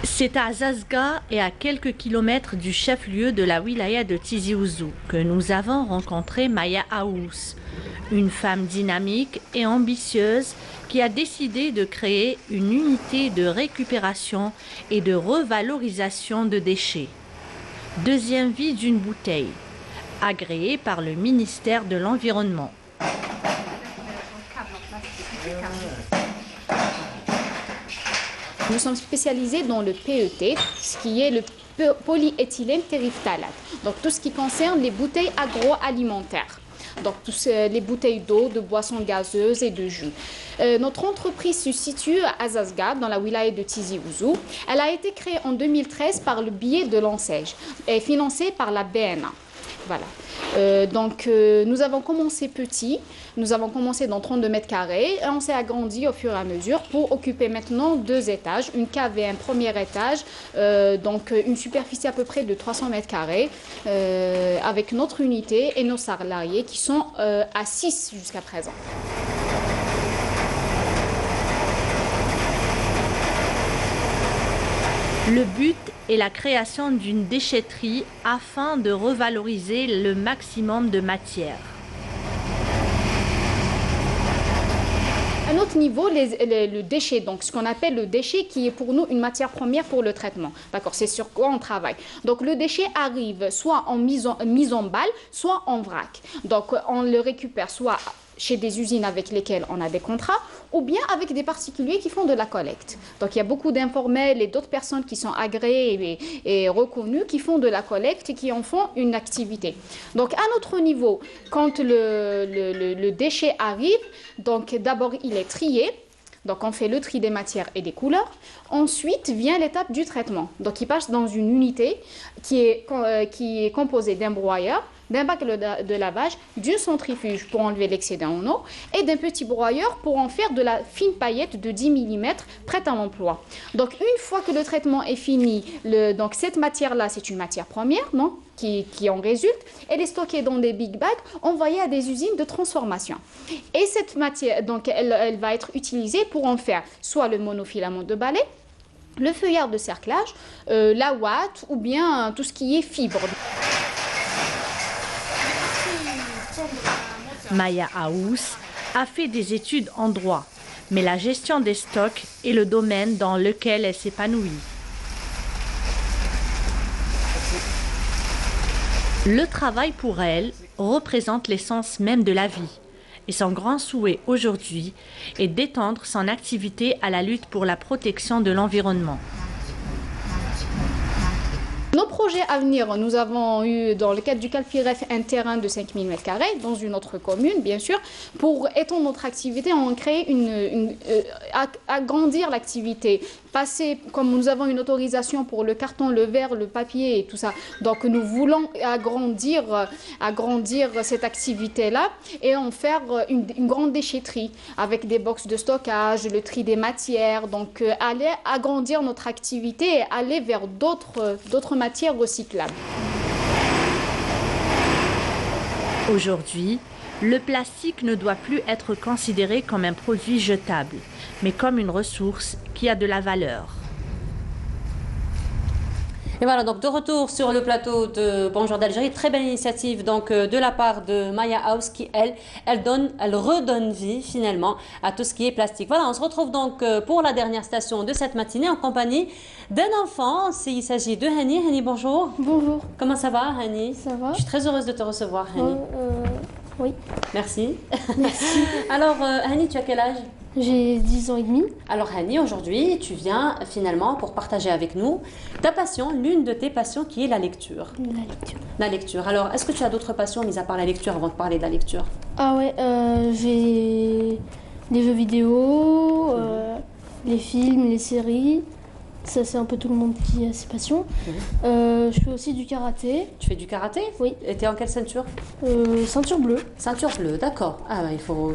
S16: C'est à Azazga et à quelques kilomètres du chef-lieu de la wilaya de Tizi Ouzou que nous avons rencontré Maya House, une femme dynamique et ambitieuse qui a décidé de créer une unité de récupération et de revalorisation de déchets. Deuxième vie d'une bouteille, agréée par le ministère de l'Environnement.
S17: Nous sommes spécialisés dans le PET, ce qui est le polyéthylène terephthalate. Donc tout ce qui concerne les bouteilles agroalimentaires. Donc les bouteilles d'eau, de boissons gazeuses et de jus. Notre entreprise se situe à Azazga, dans la wilaya de Tizi Ouzou. Elle a été créée en 2013 par le biais de l'ANSEJ et financée par la BNA. Voilà. Nous avons commencé petit, nous avons commencé dans 32 mètres carrés et on s'est agrandi au fur et à mesure pour occuper maintenant 2 étages, une cave et un premier étage, une superficie à peu près de 300 mètres carrés avec notre unité et nos salariés qui sont à 6 jusqu'à présent.
S16: Le but est la création d'une déchetterie afin de revaloriser le maximum de matière.
S17: À un autre niveau, le déchet, donc ce qu'on appelle le déchet qui est pour nous une matière première pour le traitement. D'accord, c'est sur quoi on travaille. Donc le déchet arrive soit en mise en balle, soit en vrac. Donc on le récupère soit chez des usines avec lesquelles on a des contrats, ou bien avec des particuliers qui font de la collecte. Donc il y a beaucoup d'informels et d'autres personnes qui sont agréées et reconnues qui font de la collecte et qui en font une activité. Donc à notre niveau, quand le déchet arrive, donc d'abord il est trié. Donc on fait le tri des matières et des couleurs. Ensuite vient l'étape du traitement. Donc il passe dans une unité qui est composée d'un broyeur, d'un bac de lavage, d'une centrifuge pour enlever l'excédent en eau et d'un petit broyeur pour en faire de la fine paillette de 10 mm prête à l'emploi. Donc une fois que le traitement est fini, donc cette matière-là, c'est une matière première, non, qui en résulte. Elle est stockée dans des big bags envoyés à des usines de transformation. Et cette matière, donc elle va être utilisée pour en faire soit le monofilament de balai, le feuillard de cerclage, la ouate ou bien tout ce qui est fibre.
S16: Maya Aous a fait des études en droit, mais la gestion des stocks est le domaine dans lequel elle s'épanouit. Le travail pour elle représente l'essence même de la vie et son grand souhait aujourd'hui est d'étendre son activité à la lutte pour la protection de l'environnement.
S17: Nos projets à venir, nous avons eu dans le cadre du Calpiref un terrain de 5000 m² dans une autre commune, bien sûr. Pour étendre notre activité, on crée agrandir l'activité. Passer, comme nous avons une autorisation pour le carton, le verre, le papier et tout ça. Donc nous voulons agrandir cette activité-là et en faire une grande déchetterie avec des boxes de stockage, le tri des matières. Donc aller agrandir notre activité et aller vers d'autres matières recyclables.
S16: Aujourd'hui, le plastique ne doit plus être considéré comme un produit jetable, mais comme une ressource qui a de la valeur.
S1: Et voilà, donc de retour sur le plateau de Bonjour d'Algérie, très belle initiative donc de la part de Maya Aous qui elle redonne vie finalement à tout ce qui est plastique. Voilà, on se retrouve donc pour la dernière station de cette matinée en compagnie d'un enfant. Il s'agit de Hani. Hani, bonjour.
S18: Bonjour.
S1: Comment ça va, Hani?
S18: Ça va.
S1: Je suis très heureuse de te recevoir, Hani.
S18: Oui.
S1: Merci. Merci. Alors, Hani, tu as quel âge?
S18: J'ai 10 ans et demi.
S1: Alors Hani, aujourd'hui, tu viens finalement pour partager avec nous ta passion, l'une de tes passions qui est la lecture.
S18: La lecture.
S1: La lecture. Alors, est-ce que tu as d'autres passions, mis à part la lecture, avant de parler de la lecture?
S18: Ah ouais, j'ai les jeux vidéo, les films, les séries. Ça, c'est un peu tout le monde qui a ses passions. Je fais aussi du karaté.
S1: Tu fais du karaté?
S18: Oui.
S1: Et tu es en quelle ceinture?
S18: Ceinture bleue.
S1: Ceinture bleue, d'accord. Ah bah, il faut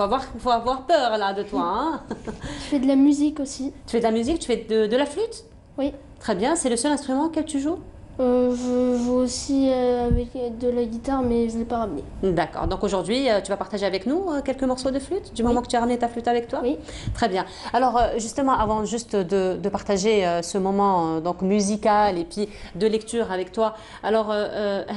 S1: avoir peur là de toi. Hein.
S18: Je fais de la musique aussi.
S1: Tu fais de la musique? Tu fais de la flûte?
S18: Oui.
S1: Très bien. C'est le seul instrument auquel tu joues?
S18: Je joue aussi avec de la guitare, mais je ne l'ai pas ramené.
S1: D'accord. Donc aujourd'hui, tu vas partager avec nous quelques morceaux de flûte, du moment que tu as ramené ta flûte avec toi?
S18: Oui.
S1: Très bien. Alors justement, avant juste de partager ce moment donc musical et puis de lecture avec toi, alors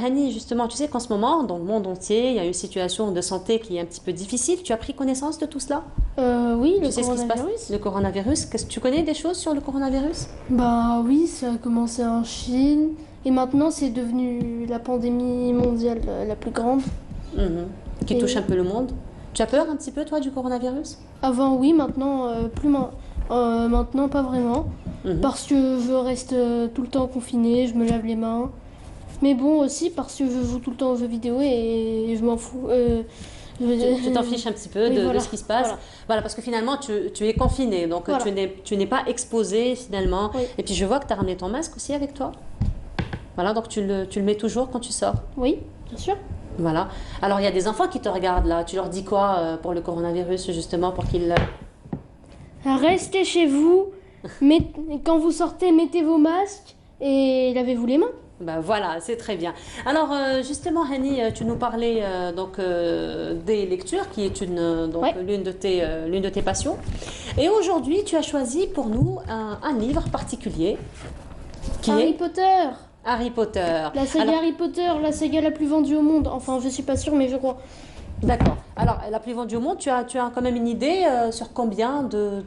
S1: Hani, justement, tu sais qu'en ce moment, dans le monde entier, il y a une situation de santé qui est un petit peu difficile. Tu as pris connaissance de tout cela?
S18: Oui,
S1: le coronavirus. Le coronavirus. Tu connais des choses sur le coronavirus?
S18: Bah oui, ça a commencé en Chine. Et maintenant, c'est devenu la pandémie mondiale la plus grande.
S1: Qui touche un peu le monde. Tu as peur un petit peu, toi, du coronavirus?
S18: Avant, oui. Maintenant, maintenant pas vraiment. Parce que je reste tout le temps confinée, je me lave les mains. Mais bon, aussi parce que je joue tout le temps aux jeux vidéo et je m'en fous.
S1: Tu t'en fiches un petit peu de ce qui se passe. Voilà, parce que finalement, tu es confiné. Donc, tu n'es pas exposé, finalement.
S18: Oui.
S1: Et puis, je vois que tu as ramené ton masque aussi avec toi. Voilà, donc tu le mets toujours quand tu sors?
S18: Oui, bien sûr.
S1: Voilà. Alors, il y a des enfants qui te regardent là. Tu leur dis quoi pour le coronavirus, justement, pour qu'ils...
S18: Restez chez vous. Quand vous sortez, mettez vos masques et lavez-vous les mains.
S1: Ben voilà, c'est très bien. Alors, justement, Hani, tu nous parlais des lectures, qui est l'une de tes passions. Et aujourd'hui, tu as choisi pour nous un livre particulier.
S18: Harry Potter.
S1: Harry Potter.
S18: La saga Harry Potter, la saga la plus vendue au monde. Enfin, je suis pas sûre, mais je crois.
S1: D'accord. Alors, la plus vendue au monde, tu as quand même une idée sur combien de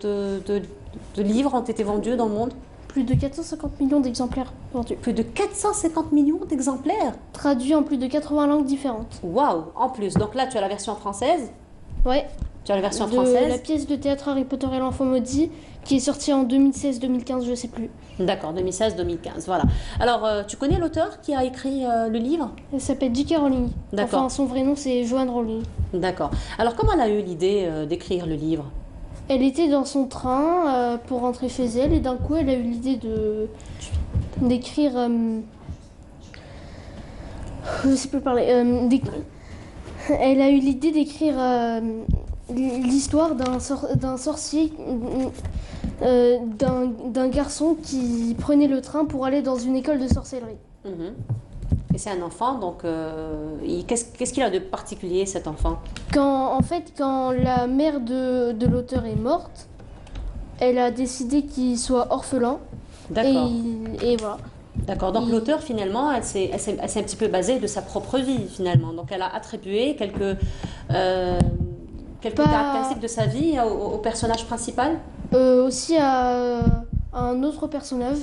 S1: livres ont été vendus dans le monde?
S18: Plus de 450 millions d'exemplaires vendus.
S1: Plus de 450 millions d'exemplaires?
S18: Traduits en plus de 80 langues différentes.
S1: Waouh, en plus. Donc là, tu as la version française?
S18: Ouais.
S1: Tu as la version française?
S18: La pièce de théâtre Harry Potter et l'enfant maudit, qui est sortie en 2016-2015, je sais plus.
S1: D'accord, 2016-2015, voilà. Alors, tu connais l'auteur qui a écrit le livre?
S18: Elle s'appelle J.K. Rowling.
S1: D'accord.
S18: Enfin, son vrai nom, c'est Joanne Rowling.
S1: D'accord. Alors, comment elle a eu l'idée d'écrire le livre?
S18: Elle était dans son train pour rentrer chez elle et d'un coup, elle a eu l'idée d'écrire... je sais plus parler. Elle a eu l'idée d'écrire l'histoire d'un sorcier, d'un garçon qui prenait le train pour aller dans une école de sorcellerie.
S1: Et c'est un enfant, donc qu'est-ce qu'il a de particulier, cet enfant?
S18: Quand la mère de l'auteur est morte, elle a décidé qu'il soit orphelin.
S1: D'accord.
S18: Et voilà.
S1: D'accord, donc l'auteur, finalement, elle s'est un petit peu basée de sa propre vie, finalement. Donc elle a attribué quelques caractéristiques de sa vie au personnage principal?
S18: Aussi à un autre personnage.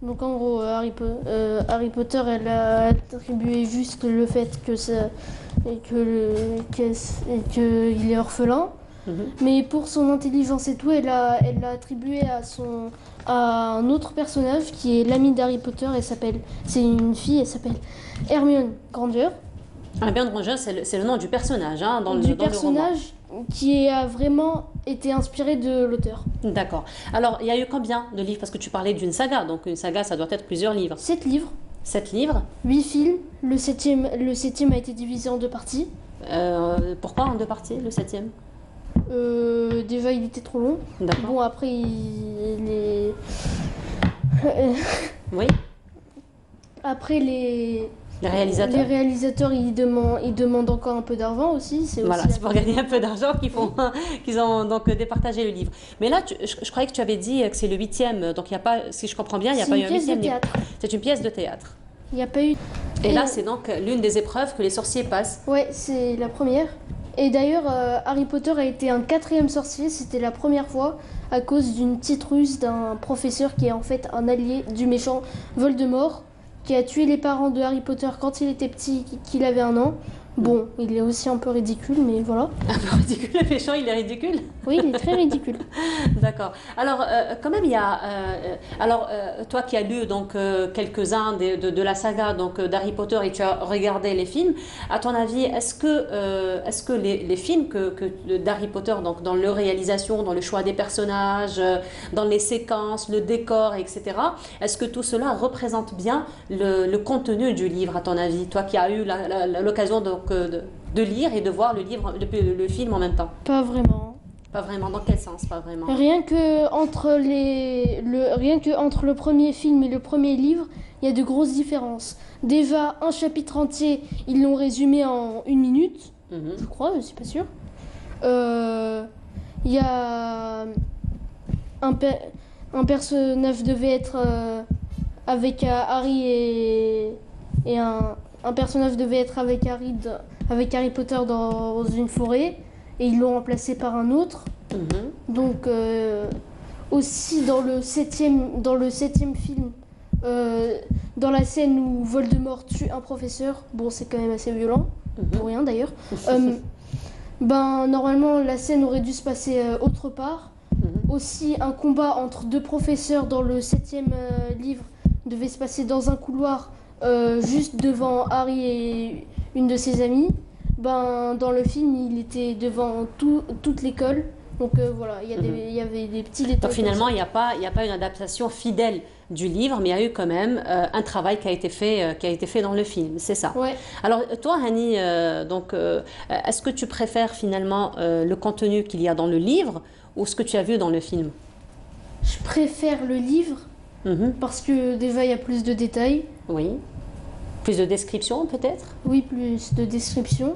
S18: Donc en gros, Harry Potter, elle a attribué juste le fait qu'il est orphelin. Mais pour son intelligence et tout, elle l'a attribué à un autre personnage qui est l'ami d'Harry Potter. C'est une fille, elle s'appelle Hermione Granger.
S1: Hermione Granger, c'est le nom du personnage, hein, dans le
S18: personnage qui a vraiment été inspiré de l'auteur.
S1: D'accord. Alors, il y a eu combien de livres? Parce que tu parlais d'une saga, donc une saga, ça doit être plusieurs livres.
S18: 7 livres.
S1: 7 livres.
S18: 8 films. Le septième a été divisé en 2 parties.
S1: Pourquoi en 2 parties, le 7e?
S18: Déjà, il était trop long. Bon, après,
S1: oui.
S18: Après, les
S1: réalisateurs,
S18: ils demandent encore un peu d'argent aussi.
S1: Voilà, c'est pour gagner un peu d'argent qu'ils ont donc départagé le livre. Mais là, je croyais que tu avais dit que c'est le 8e, donc il n'y a pas, si je comprends bien, il n'y a pas eu un 8e livre. C'est une pièce de théâtre.
S18: Il n'y a pas eu.
S1: Et là, c'est donc l'une des épreuves que les sorciers passent.
S18: Ouais, c'est la première. Et d'ailleurs, Harry Potter a été un 4e sorcier. C'était la première fois à cause d'une petite ruse d'un professeur qui est en fait un allié du méchant Voldemort, qui a tué les parents de Harry Potter quand il était petit, qu'il avait 1 an. Bon, il est aussi un peu ridicule, mais voilà.
S1: Un peu ridicule, le méchant, il est ridicule?
S18: Oui, il est très ridicule.
S1: D'accord. Alors, quand même, il y a... toi qui as lu donc, quelques-uns de la saga d'Harry Potter et tu as regardé les films, à ton avis, est-ce que les films d'Harry Potter, donc dans leur réalisation, dans le choix des personnages, dans les séquences, le décor, etc., est-ce que tout cela représente bien le contenu du livre, à ton avis? Toi qui as eu l'occasion de lire et de voir le film en même temps.
S18: Pas vraiment.
S1: Pas vraiment. Dans quel sens, pas vraiment?
S18: Rien que entre le premier film et le premier livre, il y a de grosses différences. Déjà, un chapitre entier, ils l'ont résumé en 1 minute, je crois, je suis pas sûre. Il y a un personnage devait être avec Harry et un personnage devait être avec Harry Potter dans une forêt et ils l'ont remplacé par un autre. Donc aussi dans le septième film, dans la scène où Voldemort tue un professeur, bon c'est quand même assez violent, pour rien d'ailleurs. Normalement la scène aurait dû se passer autre part. Aussi un combat entre 2 professeurs dans le 7e livre devait se passer dans un couloir. Juste devant Harry et une de ses amies. Dans le film, il était devant toute l'école Donc voilà, il y avait des petits détails.
S1: Donc finalement, il n'y a pas une adaptation fidèle du livre, mais il y a eu quand même un travail qui a été fait dans le film, c'est ça.
S18: Ouais.
S1: Alors toi, Hani, est-ce que tu préfères finalement le contenu qu'il y a dans le livre ou ce que tu as vu dans le film?
S18: Je préfère le livre parce que déjà il y a plus de détails.
S1: Oui. Plus de description peut-être?
S18: Oui, plus de description.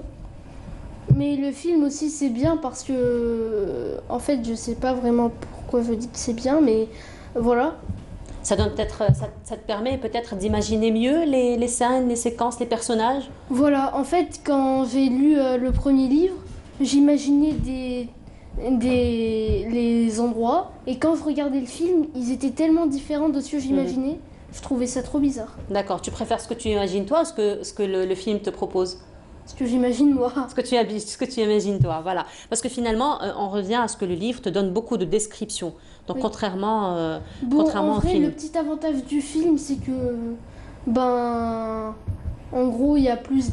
S18: Mais le film aussi c'est bien parce que en fait je sais pas vraiment pourquoi je dis que c'est bien, mais voilà.
S1: Ça te permet peut-être d'imaginer mieux les scènes, les séquences, les personnages?
S18: Voilà, en fait quand j'ai lu le premier livre, j'imaginais les endroits, et quand je regardais le film, ils étaient tellement différents de ce que j'imaginais, je trouvais ça trop bizarre.
S1: D'accord, tu préfères ce que tu imagines toi ou ce que le film te propose?
S18: Ce que j'imagine moi.
S1: Ce que tu imagines toi, voilà. Parce que finalement, on revient à ce que le livre te donne beaucoup de descriptions. Donc contrairement
S18: en vrai,
S1: au film.
S18: le petit avantage du film, c'est que, en gros, il y a plus...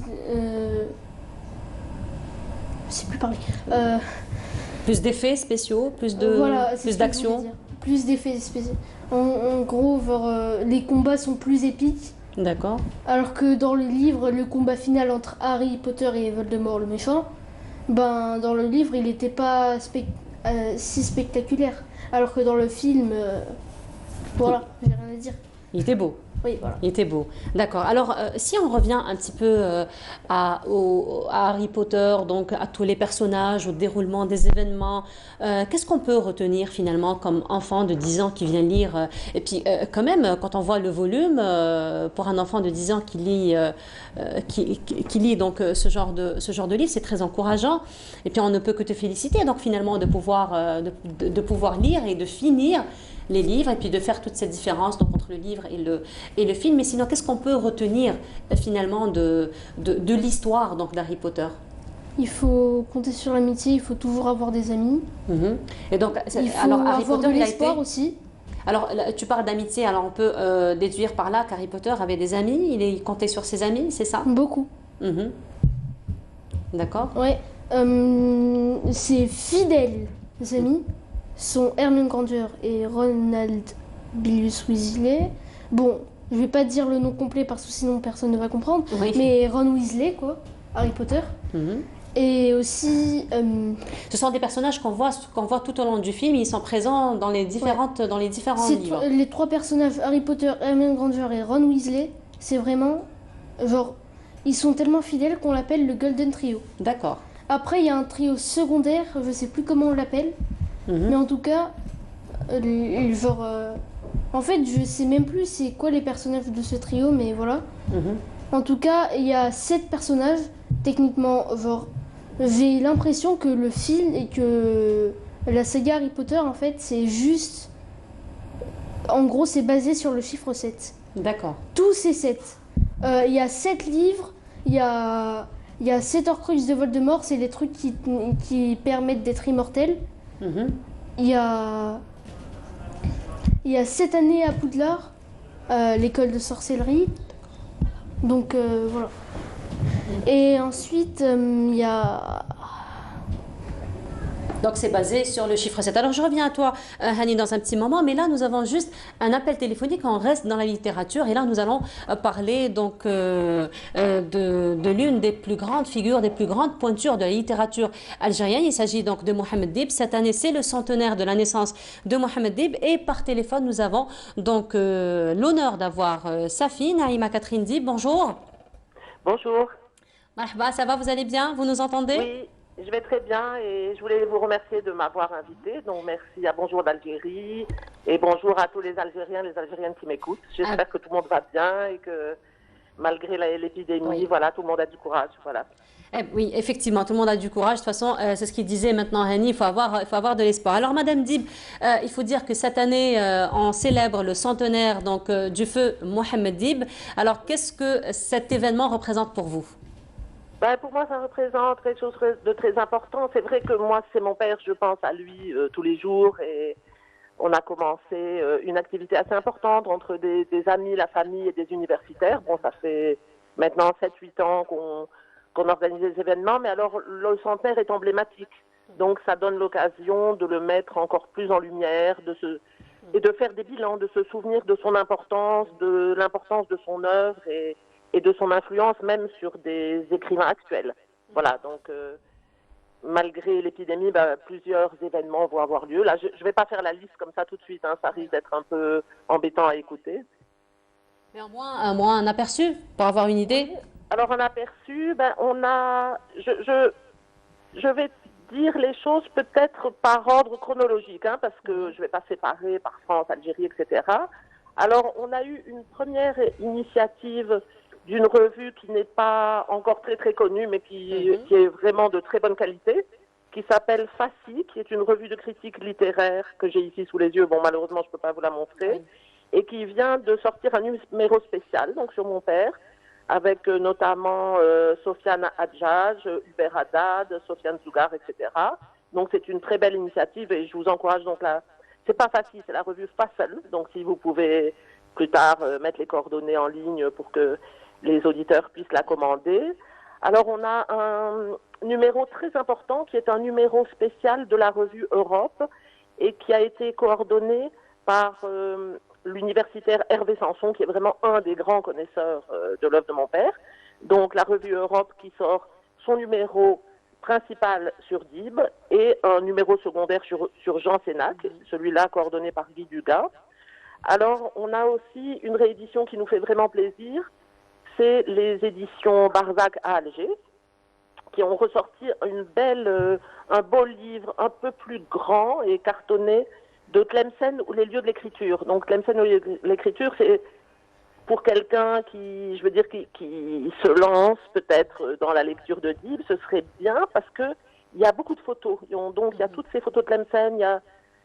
S18: je sais plus parler.
S1: Plus d'effets spéciaux, plus d'action.
S18: Plus d'effets spéciaux. En gros, les combats sont plus épiques.
S1: D'accord.
S18: Alors que dans le livre, le combat final entre Harry Potter et Voldemort le méchant, dans le livre, il n'était pas si spectaculaire. Alors que dans le film, voilà, j'ai rien à dire.
S1: Il était beau.
S18: Oui, voilà.
S1: Il était beau. D'accord. Alors, si on revient un petit peu à Harry Potter, donc à tous les personnages, au déroulement des événements, qu'est-ce qu'on peut retenir finalement comme enfant de 10 ans qui vient lire Et puis, quand même, quand on voit le volume, pour un enfant de 10 ans qui lit donc ce genre de livre, c'est très encourageant. Et puis, on ne peut que te féliciter, donc finalement, de pouvoir lire et de finir les livres et puis de faire toute cette différence donc, entre le livre et le film. Mais sinon, qu'est-ce qu'on peut retenir finalement de l'histoire d'Harry Potter?
S18: Il faut compter sur l'amitié, il faut toujours avoir des amis.
S1: Et donc,
S18: il faut Harry Potter, de l'espoir aussi.
S1: Alors, tu parles d'amitié, alors on peut déduire par là qu'Harry Potter avait des amis, il comptait sur ses amis, c'est ça?
S18: Beaucoup.
S1: D'accord.
S18: Ouais. Ses fidèles amis sont Hermione Granger et Ronald Bilius Weasley. Bon, je vais pas dire le nom complet parce que sinon personne ne va comprendre, mais Ron Weasley, quoi, Harry Potter. Et aussi...
S1: Ce sont des personnages qu'on voit tout au long du film, ils sont présents dans les différents livres.
S18: Les trois personnages, Harry Potter, Hermione Granger et Ron Weasley, c'est vraiment, genre, ils sont tellement fidèles qu'on l'appelle le Golden Trio.
S1: D'accord.
S18: Après, il y a un trio secondaire, je sais plus comment on l'appelle, mais en tout cas, en fait, je sais même plus c'est quoi les personnages de ce trio, mais voilà. En tout cas, il y a 7 personnages, techniquement, genre, j'ai l'impression que le film et que la saga Harry Potter, en fait, c'est juste... En gros, c'est basé sur le chiffre 7.
S1: D'accord.
S18: Tous ces 7. Il y a 7 livres, il y a 7 Horcruxes de Voldemort, c'est les trucs qui permettent d'être immortel. Il y a 7 années à Poudlard, l'école de sorcellerie. Donc voilà. Et ensuite, il y a...
S1: Donc c'est basé sur le chiffre 7. Alors je reviens à toi, Hani, dans un petit moment, mais là nous avons juste un appel téléphonique, on reste dans la littérature, et là nous allons parler donc de l'une des plus grandes figures, des plus grandes pointures de la littérature algérienne. Il s'agit donc de Mohamed Dib. Cette année c'est le centenaire de la naissance de Mohamed Dib, et par téléphone nous avons donc l'honneur d'avoir sa fille, Naïma Catherine Dib. Bonjour.
S19: Bonjour.
S1: Marhaba, ça va, vous allez bien? Vous nous entendez?
S19: Oui. Je vais très bien et je voulais vous remercier de m'avoir invité. Donc merci à Bonjour d'Algérie et bonjour à tous les Algériens, les Algériennes qui m'écoutent. J'espère que tout le monde va bien et que malgré l'épidémie, voilà, tout le monde a du courage. Voilà.
S1: Oui, effectivement, tout le monde a du courage. De toute façon, c'est ce qu'il disait maintenant, Hani, il faut avoir de l'espoir. Alors, Madame Dib, il faut dire que cette année, on célèbre le centenaire donc, du feu Mohamed Dib. Alors, qu'est-ce que cet événement représente pour vous?
S19: Pour moi, ça représente quelque chose de très important. C'est vrai que moi, c'est mon père, je pense à lui tous les jours. Et on a commencé une activité assez importante entre des amis, la famille et des universitaires. Bon, ça fait maintenant 7-8 ans qu'on organise des événements. Mais alors, le centenaire est emblématique. Donc ça donne l'occasion de le mettre encore plus en lumière, et de faire des bilans, de se souvenir de son importance, de l'importance de son œuvre et de son influence même sur des écrivains actuels. Voilà, donc malgré l'épidémie, plusieurs événements vont avoir lieu. Là, je ne vais pas faire la liste comme ça tout de suite, hein, ça risque d'être un peu embêtant à écouter.
S1: Mais au moins un aperçu, pour avoir une idée.
S19: Alors un aperçu, on a... Je vais dire les choses peut-être par ordre chronologique, hein, parce que je ne vais pas séparer par France, Algérie, etc. Alors, on a eu une première initiative d'une revue qui n'est pas encore très très connue, mais qui est vraiment de très bonne qualité, qui s'appelle Fassi, qui est une revue de critique littéraire que j'ai ici sous les yeux. Bon, malheureusement, je ne peux pas vous la montrer, et qui vient de sortir un numéro spécial, donc sur mon père, avec notamment Sofiane Hadjaj, Hubert Haddad, Sofiane Zougar, etc. Donc c'est une très belle initiative et je vous encourage donc là. C'est pas facile, c'est la revue Fassel. Donc si vous pouvez plus tard mettre les coordonnées en ligne pour que les auditeurs puissent la commander. Alors on a un numéro très important qui est un numéro spécial de la revue Europe et qui a été coordonné par l'universitaire Hervé Sanson, qui est vraiment un des grands connaisseurs de l'œuvre de mon père. Donc la revue Europe qui sort son numéro principal sur Dib et un numéro secondaire sur Jean Sénac, celui-là coordonné par Guy Dugas. Alors on a aussi une réédition qui nous fait vraiment plaisir, c'est les éditions Barzac à Alger, qui ont ressorti un beau livre un peu plus grand et cartonné de Tlemcen ou les lieux de l'écriture. Donc Tlemcen ou les lieux de l'écriture, c'est pour quelqu'un qui se lance peut-être dans la lecture de Dib, ce serait bien parce que il y a beaucoup de photos. Donc il y a toutes ces photos de Tlemcen, il y a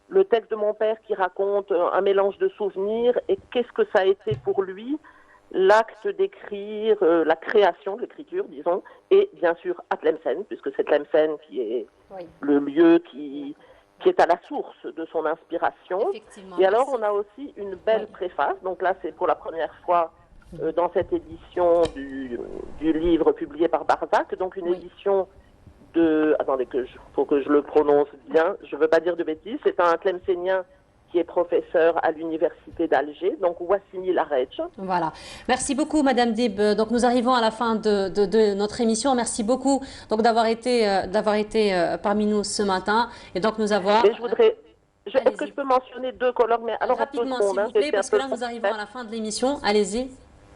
S19: le texte de mon père qui raconte un mélange de souvenirs et qu'est-ce que ça a été pour lui, l'acte d'écrire, la création de l'écriture, disons, et bien sûr à Tlemcen, puisque c'est Tlemcen qui est le lieu qui est à la source de son inspiration. Et alors, on a aussi une belle préface. Donc là, c'est pour la première fois dans cette édition du livre publié par Barzac. Donc une édition de... Attendez, faut que je le prononce bien. Je ne veux pas dire de bêtises. C'est un Tlemcenien qui est professeur à l'université d'Alger, donc Wassini Laredj.
S1: Voilà. Merci beaucoup, Madame Dib. Donc nous arrivons à la fin de notre émission. Merci beaucoup donc d'avoir été parmi nous ce matin et donc nous avoir.
S19: Et je voudrais. Est-ce que je peux mentionner deux colloques, mais alors
S1: rapidement, s'il vous plaît, parce que là nous arrivons à la fin de l'émission. Allez-y.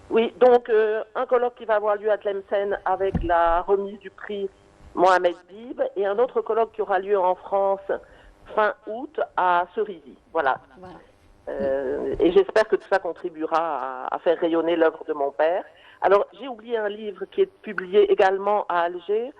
S19: Oui, donc un colloque qui va avoir lieu à Tlemcen avec la remise du prix Mohamed Dib et un autre colloque qui aura lieu en France fin août à Cerisy. Voilà. Et j'espère que tout ça contribuera à faire rayonner l'œuvre de mon père. Alors, j'ai oublié un livre qui est publié également à Alger,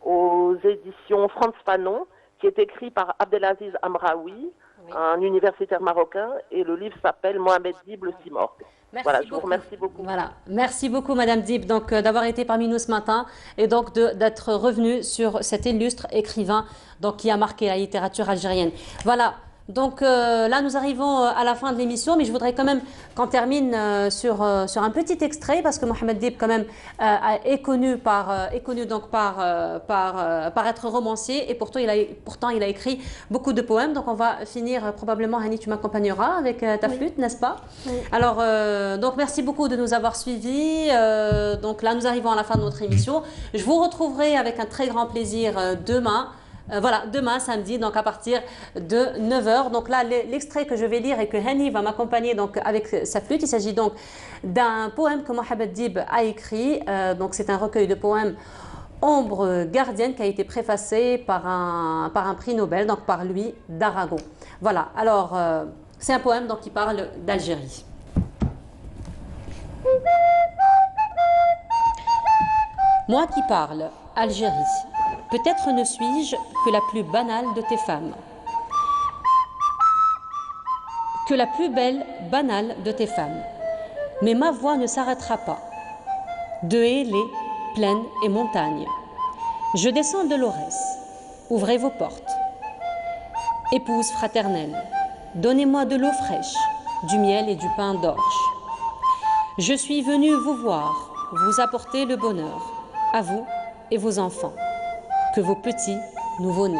S19: aux éditions Franz Fanon, qui est écrit par Abdelaziz Amraoui, un universitaire marocain, et le livre s'appelle Mohamed Dib, le Simorgue. Voilà, je vous remercie beaucoup.
S1: Voilà, merci beaucoup, Madame Dib, donc d'avoir été parmi nous ce matin et donc d'être revenue sur cet illustre écrivain donc qui a marqué la littérature algérienne. Voilà. Donc là, nous arrivons à la fin de l'émission, mais je voudrais quand même qu'on termine sur un petit extrait parce que Mohamed Dib quand même est connu par être romancier et pourtant il a écrit beaucoup de poèmes. Donc on va finir probablement, Hani, tu m'accompagneras avec ta flûte, n'est-ce pas? Oui. Alors donc merci beaucoup de nous avoir suivis. Donc là, nous arrivons à la fin de notre émission. Je vous retrouverai avec un très grand plaisir demain. Demain samedi, donc à partir de 9h. Donc là, l'extrait que je vais lire et que Hani va m'accompagner donc avec sa flûte, il s'agit donc d'un poème que Mohamed Dib a écrit. Donc c'est un recueil de poèmes Ombre gardienne qui a été préfacé par un prix Nobel, donc par Louis d'Aragon. Voilà, alors c'est un poème donc qui parle d'Algérie. Moi qui parle, Algérie. Peut-être ne suis-je que la plus banale de tes femmes, que la plus belle banale de tes femmes. Mais ma voix ne s'arrêtera pas. De haies, plaines et montagnes. Je descends de l'Aurès. Ouvrez vos portes. Épouse fraternelle, donnez-moi de l'eau fraîche, du miel et du pain d'orge. Je suis venue vous voir, vous apporter le bonheur, à vous et vos enfants. Que vos petits nouveau-nés.